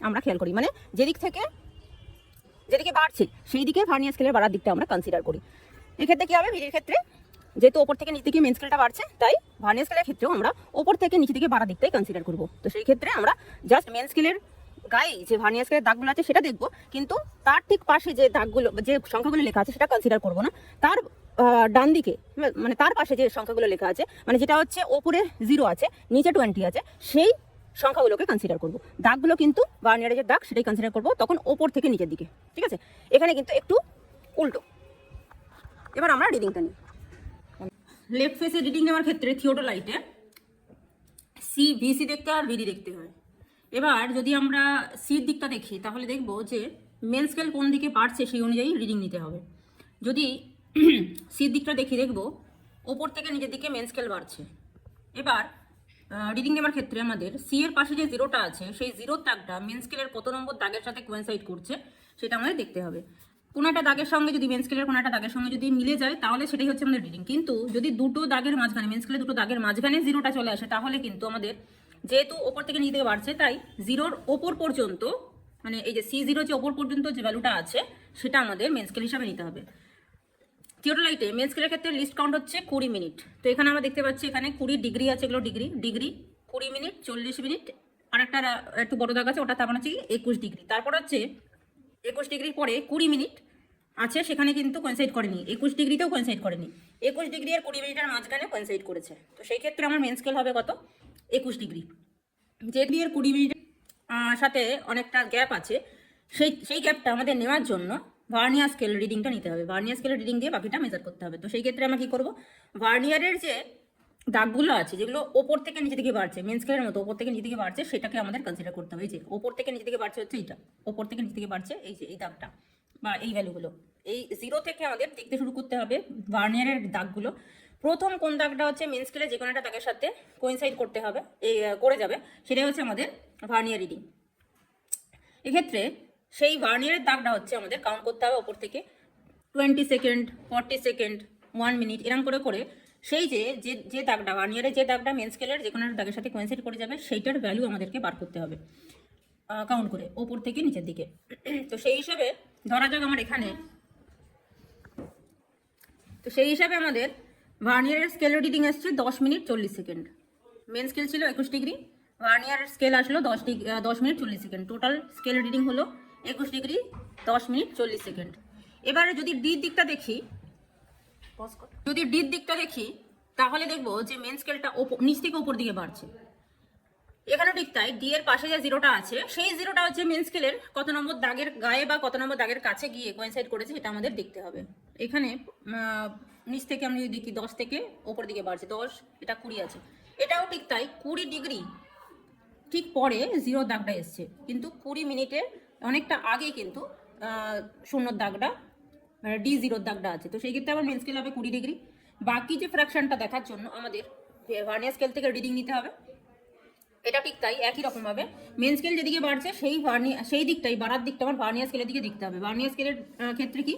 আমরা খেয়াল করি, মানে যেদিকে বাড়ছে সেই দিকে ভার্নিয়ার স্কেলের বাড়ার দিকটা আমরা কনসিডার করি। এক্ষেত্রে কী হবে, ভিডির ক্ষেত্রে যেহেতু ওপর থেকে নিচ দিকে মেন স্কেলটা বাড়ছে তাই ভার্নিয়ার স্কেলের ক্ষেত্রেও আমরা ওপর থেকে নিচে দিকে বাড়ার দিকটাই কনসিডার করব। তো সেই ক্ষেত্রে আমরা জাস্ট মেন স্কেলের গায়ে যে ভার্নিয়ার স্কেলের দাগগুলো আছে সেটা দেখব, কিন্তু তার ঠিক পাশে যে দাগগুলো যে সংখ্যাগুলো লেখা আছে সেটা কনসিডার করব না। তার ডান দিকে মানে তার পাশে যে সংখ্যাগুলো লেখা আছে মানে যেটা হচ্ছে ওপরে 0 আছে নিচে 20 আছে সেই সংখ্যাগুলোকে কনসিডার করব। দাগগুলো কিন্তু ভার্নিয়ারের যে দাগ সেটাই কনসিডার করব, তখন ওপর থেকে নিচের দিকে। ঠিক আছে, এখানে কিন্তু একটু উল্টো। এবার আমরা রিডিংটা নিই। লেফট ফেসে রিডিং নেওয়ার ক্ষেত্রে থিওডোলাইটে ভিসি দেখতে আর ভিডি দেখতে হয়। এবার যদি আমরা সির দিকটা দেখি তাহলে দেখব যে মেন স্কেল কোন দিকে বাড়ছে সেই অনুযায়ী রিডিং নিতে হবে। যদি সির দিকটা দেখব ওপর থেকে নিচের দিকে মেন স্কেল বাড়ছে। এবার রিডিং নেওয়ার ক্ষেত্রে আমাদের সি এর পাশে যে 0টা আছে সেই 0 দাগটা মেন স্কেলের কত নম্বর দাগের সাথে কোইনসাইড করছে সেটা আমাদের দেখতে হবে। কোনো একটা দাগের সঙ্গে যদি মেন স্কেলের কোনো একটা দাগের সঙ্গে যদি মিলে যায় তাহলে সেটাই হচ্ছে আমাদের রিডিং। কিন্তু যদি দুটো দাগের মাঝখানে মেন স্কেলের দুটো দাগের মাঝখানে জিরোটা চলে আসে তাহলে কিন্তু আমাদের যেহেতু ওপর থেকে নিচে থেকে বাড়ছে তাই জিরোর ওপর পর্যন্ত মানে এই যে C0 যে ওপর পর্যন্ত যে ভ্যালুটা আছে সেটা আমাদের মেন স্কেল হিসাবে নিতে হবে। থিওডোলাইটে মেন স্কেলের ক্ষেত্রে লিস্ট কাউন্ট হচ্ছে 20 মিনিট। তো এখানে আমরা দেখতে পাচ্ছি এখানে 20 ডিগ্রি আছে, এগুলো ডিগ্রি 20 মিনিট, 40 মিনিট, আর একটা একটু বড় দাগ আছে ওটা তার মানে হচ্ছে 21 ডিগ্রি। তারপর হচ্ছে 21 ডিগ্রির পরে 20 মিনিট আছে, সেখানে কিন্তু কোয়েনসাইড করেনি, 21 ডিগ্রিতেও কোয়েনসাইড করেনি, 21 ডিগ্রি আর 20 মিনিটের মাঝখানে কোয়েনসাইড করেছে। তো সেই ক্ষেত্রে আমার মেন স্কেল হবে কত? 21 ডিগ্রি। যে দিয়ে 20 মিনিটের সাথে অনেকটা গ্যাপ আছে, সেই গ্যাপটা আমাদের নেওয়ার জন্য ভার্নিয়ার স্কেল রিডিংটা নিতে হবে। ভার্নিয়ার স্কেলের রিডিং দিয়ে বাকিটা মেজার করতে হবে। তো সেই ক্ষেত্রে আমরা কী করবো, ভার্নিয়ারের যে দাগগুলো আছে যেগুলো ওপর থেকে নিচে দিকে বাড়ছে, মেন স্কেলের মতো ওপর থেকে নিচে দিকে বাড়ছে, সেটাকে আমাদের কনসিডার করতে হবে। এই যে ওপর থেকে নিচে দিকে বাড়ছে হচ্ছে এইটা, ওপর থেকে নিচে দিকে বাড়ছে এই যে এই দাগটা বা এই ভ্যালুগুলো, এই 0 থেকে আমাদের দেখতে শুরু করতে হবে ভার্নিয়ারের দাগগুলো। প্রথম কোন দাগটা হচ্ছে মেন স্কেলে যে কোনো একটা দাগের সাথে কোইনসাইড করতে হবে, এই করে যাবে, সেটাই হচ্ছে আমাদের ভার্নিয়ার রিডিং। এক্ষেত্রে সেই ভার্নিয়ারের দাগটা হচ্ছে আমাদের কাউন্ট করতে হবে ওপর থেকে 20 সেকেন্ড, 40 সেকেন্ড, 1 মিনিট, এরকম করে করে সেই যে দাগটা ভার্নিয়ারের যে দাগটা মেন স্কেলের যে কোনো একটা দাগের সাথে কোইনসাইড করে যাবে সেইটার ভ্যালু আমাদেরকে বার করতে হবে কাউন্ট করে ওপর থেকে নিচের দিকে। তো সেই হিসাবে ধরা যাক আমার এখানে, তো সেই হিসাবে আমাদের ভার্নিয়ারের স্কেলের রিডিং আসছে 10 মিনিট 40 সেকেন্ড। মেন স্কেল ছিল 21 ডিগ্রি, ভার্নিয়ারের স্কেল আসলো 10 minute 40 second. Total scale reading হলো 21 ডিগ্রি 10 মিনিট 40 সেকেন্ড। এবারে যদি ডির দিকটা দেখি, তাহলে দেখবো যে মেন স্কেলটা নিচ থেকে উপর দিকে বাড়ছে। এখানেও ঠিক তাই, ডি এর পাশে যে 0টা আছে সেই 0টা হচ্ছে মেন স্কেলের কত নম্বর দাগের গায়ে বা কত নম্বর দাগের কাছে গিয়ে কোইনসাইড করেছে সেটা আমাদের দেখতে হবে। এখানে নিচ থেকে আমরা যদি দেখি 10 থেকে উপর দিকে বাড়ছে, 10, এটা 20 আছে, এটাও ঠিক তাই 20 ডিগ্রি ঠিক পরে 0 দাগটা এসছে, কিন্তু 20 মিনিটের অনেকটা আগে কিন্তু শূন্যর দাগটা D0 দাগটা আছে। তো সেই ক্ষেত্রে আবার মেন স্কেল হবে 20 ডিগ্রি। বাকি যে ফ্র্যাকশনটা দেখার জন্য আমাদের ভার্নিয়ার স্কেল থেকে রিডিং নিতে হবে। এটা ঠিক তাই, একই রকমভাবে মেন স্কেল যেদিকে বাড়ছে সেই দিকটাই বাড়ার দিকটা আমার ভার্নিয়ার স্কেলের দিকে দেখতে হবে। ভার্নিয়ার স্কেলের ক্ষেত্রে কি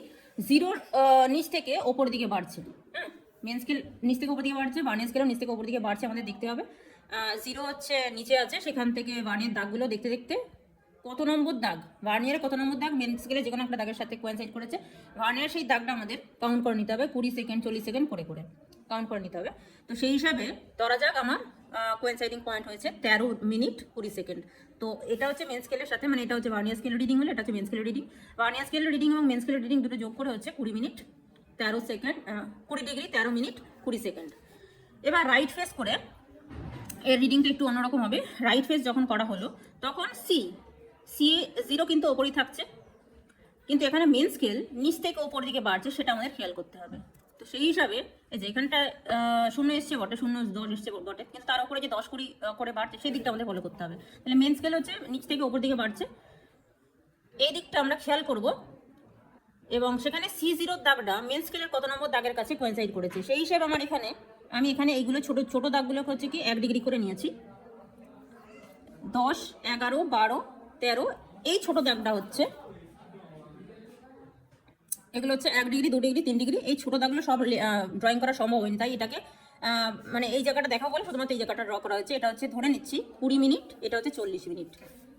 0 নিচ থেকে ওপর দিকে বাড়ছে, হ্যাঁ, মেন স্কেল নিচ থেকে ওপর দিকে বাড়ছে, ভার্নিয়ার স্কেলও নিচ থেকে ওপর দিকে বাড়ছে, আমাদের দেখতে হবে। 0 হচ্ছে নিচে আছে, সেখান থেকে ভার্নিয়ার দাগগুলো দেখতে দেখতে কত নম্বর দাগ, ভার্নিয়ারে কত নম্বর দাগ মেন স্কেলে যে কোনো একটা দাগের সাথে কোইনসাইড করেছে, ভার্নিয়ার সেই দাগটা আমাদের কাউন্ট করে নিতে হবে 20 সেকেন্ড 40 সেকেন্ড করে করে কাউন্ট করে নিতে হবে। তো সেই হিসাবে ধরা যাক আমার কোইনসাইডিং পয়েন্ট হয়েছে 13 মিনিট 20 সেকেন্ড। তো এটা হচ্ছে মেন স্কেলের সাথে, মানে এটা হচ্ছে ভার্নিয়ার স্কেল রিডিং হলো, এটা হচ্ছে main scale reading. Vernier scale reading এবং মেন স্কেল রিডিং দুটো যোগ করে হচ্ছে 20 minute 13 second, 20 degree 13 minute 20 second. এবার রাইট ফেস করে এর রিডিংটা একটু অন্যরকম হবে। রাইট ফেস যখন করা হলো তখন সি 0 কিন্তু ওপরেই থাকছে, কিন্তু এখানে মেন স্কেল নিচ থেকে ওপর দিকে বাড়ছে, সেটা আমাদের খেয়াল করতে হবে। তো সেই হিসাবে এই যে এখানটা 0 এসছে বটে, 0 10 এসছে বটে, কিন্তু তার উপরে যে 10 20 করে বাড়ছে সেই দিকটা আমাদের ফলো করতে হবে। তাহলে মেন স্কেল হচ্ছে নিচ থেকে ওপর দিকে বাড়ছে, এই দিকটা আমরা খেয়াল করব। এবং সেখানে C0 দাগটা মেন স্কেলের কত নম্বর দাগের কাছে কোইনসাইড করেছে সেই হিসাবে আমি এখানে এইগুলো ছোট ছোট দাগগুলোকে হচ্ছে কি 1 ডিগ্রি করে নিয়েছি। 10 11 12 13 এই ছোট দাগটা হচ্ছে, এগুলো হচ্ছে 1 ডিগ্রি 2 ডিগ্রি 3 ডিগ্রি, এই ছোট দাগগুলো সব ড্রয়িং করা সম্ভব হয়নি, তাই এটাকে মানে এই জায়গাটা দেখাবো বলে শুধুমাত্র এই জায়গাটা ড্র করা হয়েছে। এটা হচ্ছে ধরে নিচ্ছি 20 মিনিট, এটা হচ্ছে 40 মিনিট,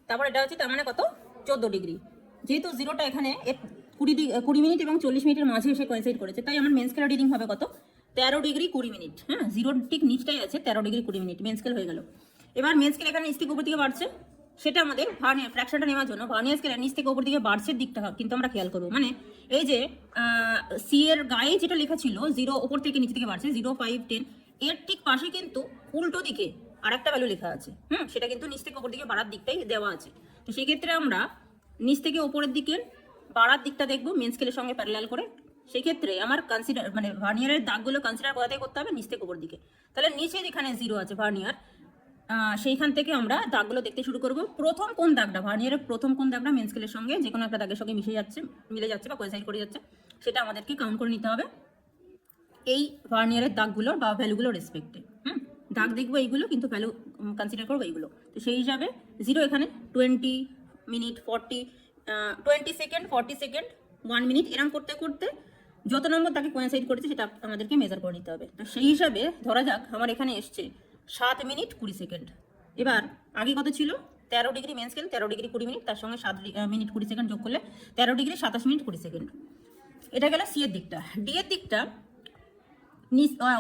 তারপর এটা হচ্ছে তার মানে কত 14 ডিগ্রি। যেহেতু 0টা এখানে 20 মিনিট এবং 40 মিনিটের মাঝে এসে কোইনসাইড করেছে, তাই আমার মেন স্কেল রিডিং হবে কত 13 ডিগ্রি 20 মিনিট। হ্যাঁ, 0 ঠিক নিচটাই আছে, 13 ডিগ্রি 20 মিনিট মেন স্কেল হয়ে গেল। এবার মেন স্কেল এখানে নিচ থেকে উপর দিকে বাড়ছে, সেটা আমাদের ভার্নিয়ার ফ্র্যাকশনটা নেওয়ার জন্য ভার্নিয়ার স্কেলের নিচ থেকে উপর দিকে বাড়ছে দিকটা কিন্তু আমরা খেয়াল করবো। মানে এই যে সি এর গায়ে যেটা লেখা ছিল 0 উপর থেকে নিচ থেকে বাড়ছে 0 5 10, এর ঠিক পাশে কিন্তু উল্টো দিকে আরেকটা ভ্যালু লেখা আছে, সেটা কিন্তু নিচ থেকে উপর দিকে বাড়ার দিকটাই দেওয়া আছে। তো সেক্ষেত্রে আমরা নিচ থেকে উপরের দিকের বাড়ার দিকটা দেখবো মেন স্কেলের সঙ্গে প্যারালাল করে। সেক্ষেত্রে আমার মানে ভার্নিয়ারের দাগগুলো কনসিডার কোথা থেকে করতে হবে, নিচ থেকে উপর দিকে। তাহলে নিচে যেখানে 0 আছে ভার্নিয়ার, সেইখান থেকে আমরা দাগগুলো দেখতে শুরু করব। প্রথম কোন দাগটা ভার্নিয়ারের প্রথম কোন দাগটা মেন স্কেলের সঙ্গে যে কোনো একটা দাগের সঙ্গে মিলে যাচ্ছে বা কোইনসাইড করে যাচ্ছে, সেটা আমাদেরকে কাউন্ট করে নিতে হবে এই ভার্নিয়ারের দাগগুলোর বা ভ্যালুগুলোর রেসপেক্টে। দাগ দেখবো এইগুলো, কিন্তু ভ্যালু কনসিডার করবো এইগুলো। তো সেই হিসাবে 0 এখানে 20 মিনিট 20 সেকেন্ড 40 সেকেন্ড 1 মিনিট, এরম করতে করতে যত নম্বর তাকে কোয়েনসাইড করেছে সেটা আমাদেরকে মেজার করে নিতে হবে। তো সেই হিসাবে ধরা যাক আমার এখানে এসছে 7 মিনিট 20 সেকেন্ড। এবার আগে কত ছিল, 13 degree main scale, 13 degree 20 minute, তার সঙ্গে 7 মিনিট 20 সেকেন্ড যোগ করলে 13 ডিগ্রি 27 মিনিট 20 সেকেন্ড। এটা গেল সি এর দিকটা। ডি এর দিকটা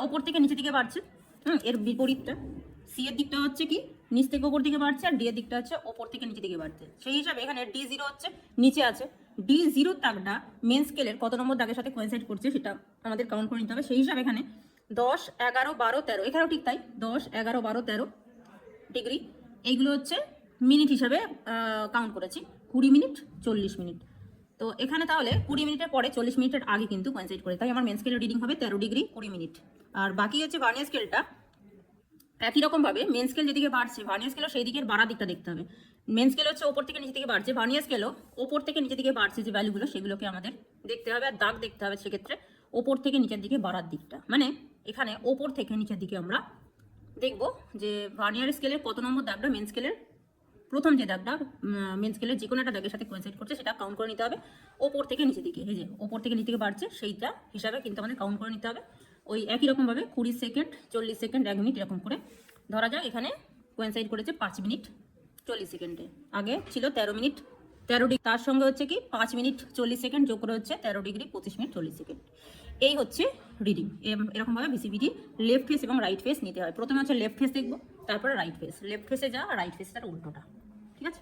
ওপর থেকে নিচের দিকে বাড়ছে, এর বিপরীতটা। সি এর দিকটা হচ্ছে কি নিচ থেকে ওপর দিকে বাড়ছে, আর ডি এর দিকটা হচ্ছে ওপর থেকে নিচের দিকে বাড়ছে। সেই হিসাবে এখানে D0 হচ্ছে নিচে আছে, D0 দাগটা মেন স্কেলের কত নম্বর দাগের সাথে কোয়েনসাইড করছে সেটা আমাদের কাউন্ট করে নিতে হবে। সেই হিসাবে এখানে 10, 11, 12, 13, এখানেও ঠিক তাই, 10, 11, 12, 13 ডিগ্রি এইগুলো হচ্ছে মিনিট হিসাবে কাউন্ট করেছি। 20 মিনিট 40 মিনিট। তো এখানে তাহলে 20 মিনিটের পরে 40 মিনিটের আগে কিন্তু কোয়েনসাইড করে, তাই আমার মেন স্কেলের রিডিং হবে 13 ডিগ্রি 20 মিনিট। আর বাকি হচ্ছে ভার্নিয়ার স্কেলটা একই রকমভাবে মেন স্কেল যেদিকে বাড়ছে ভার্নিয়ার স্কেলও সেই দিকের বাড়ার দিকটা দেখতে হবে। মেন স্কেল হচ্ছে ওপর থেকে নিচে দিকে বাড়ছে, ভার্নিয়ার স্কেলও ওপর থেকে নিচের দিকে বাড়ছে যে ভ্যালুগুলো সেগুলোকে আমাদের দেখতে হবে, আর দাগ দেখতে হবে সেক্ষেত্রে ওপর থেকে নিচের দিকে বাড়ার দিকটা। মানে এখানে ওপর থেকে নিচের দিকে আমরা দেখব যে ভার্নিয়ার স্কেলের কত নম্বর দাগটা মেন স্কেলের প্রথম যে দাগটা মেন স্কেলের যে কোনো একটা দাগের সাথে কোয়েনসাইড করছে সেটা কাউন্ট করে নিতে হবে ওপর থেকে নিচের দিকে। এই যে ওপর থেকে নিচে দিকে বাড়ছে সেইটা হিসাবে কিন্তু আমাদের কাউন্ট করে নিতে হবে। ওই একই রকমভাবে 20 সেকেন্ড 40 সেকেন্ড 1 মিনিট এরকম করে ধরা যাক এখানে কোয়েনসাইড করেছে 5 মিনিট 40 সেকেন্ডে। আগে ছিল 13 মিনিট 13 ডিগ্রি, তার সঙ্গে হচ্ছে কি 5 মিনিট 40 সেকেন্ড যোগ করে হচ্ছে 13 ডিগ্রি 25 মিনিট 40 সেকেন্ড। এই হচ্ছে রিডিং। এরকমভাবে ভিসিবিটি লেফট ফেস এবং রাইট ফেস নিতে হয়। প্রথমে হচ্ছে লেফট ফেস দেখবো, তারপরে রাইট ফেস, লেফট ফেসে যা রাইট ফেস তার উল্টোটা। ঠিক আছে।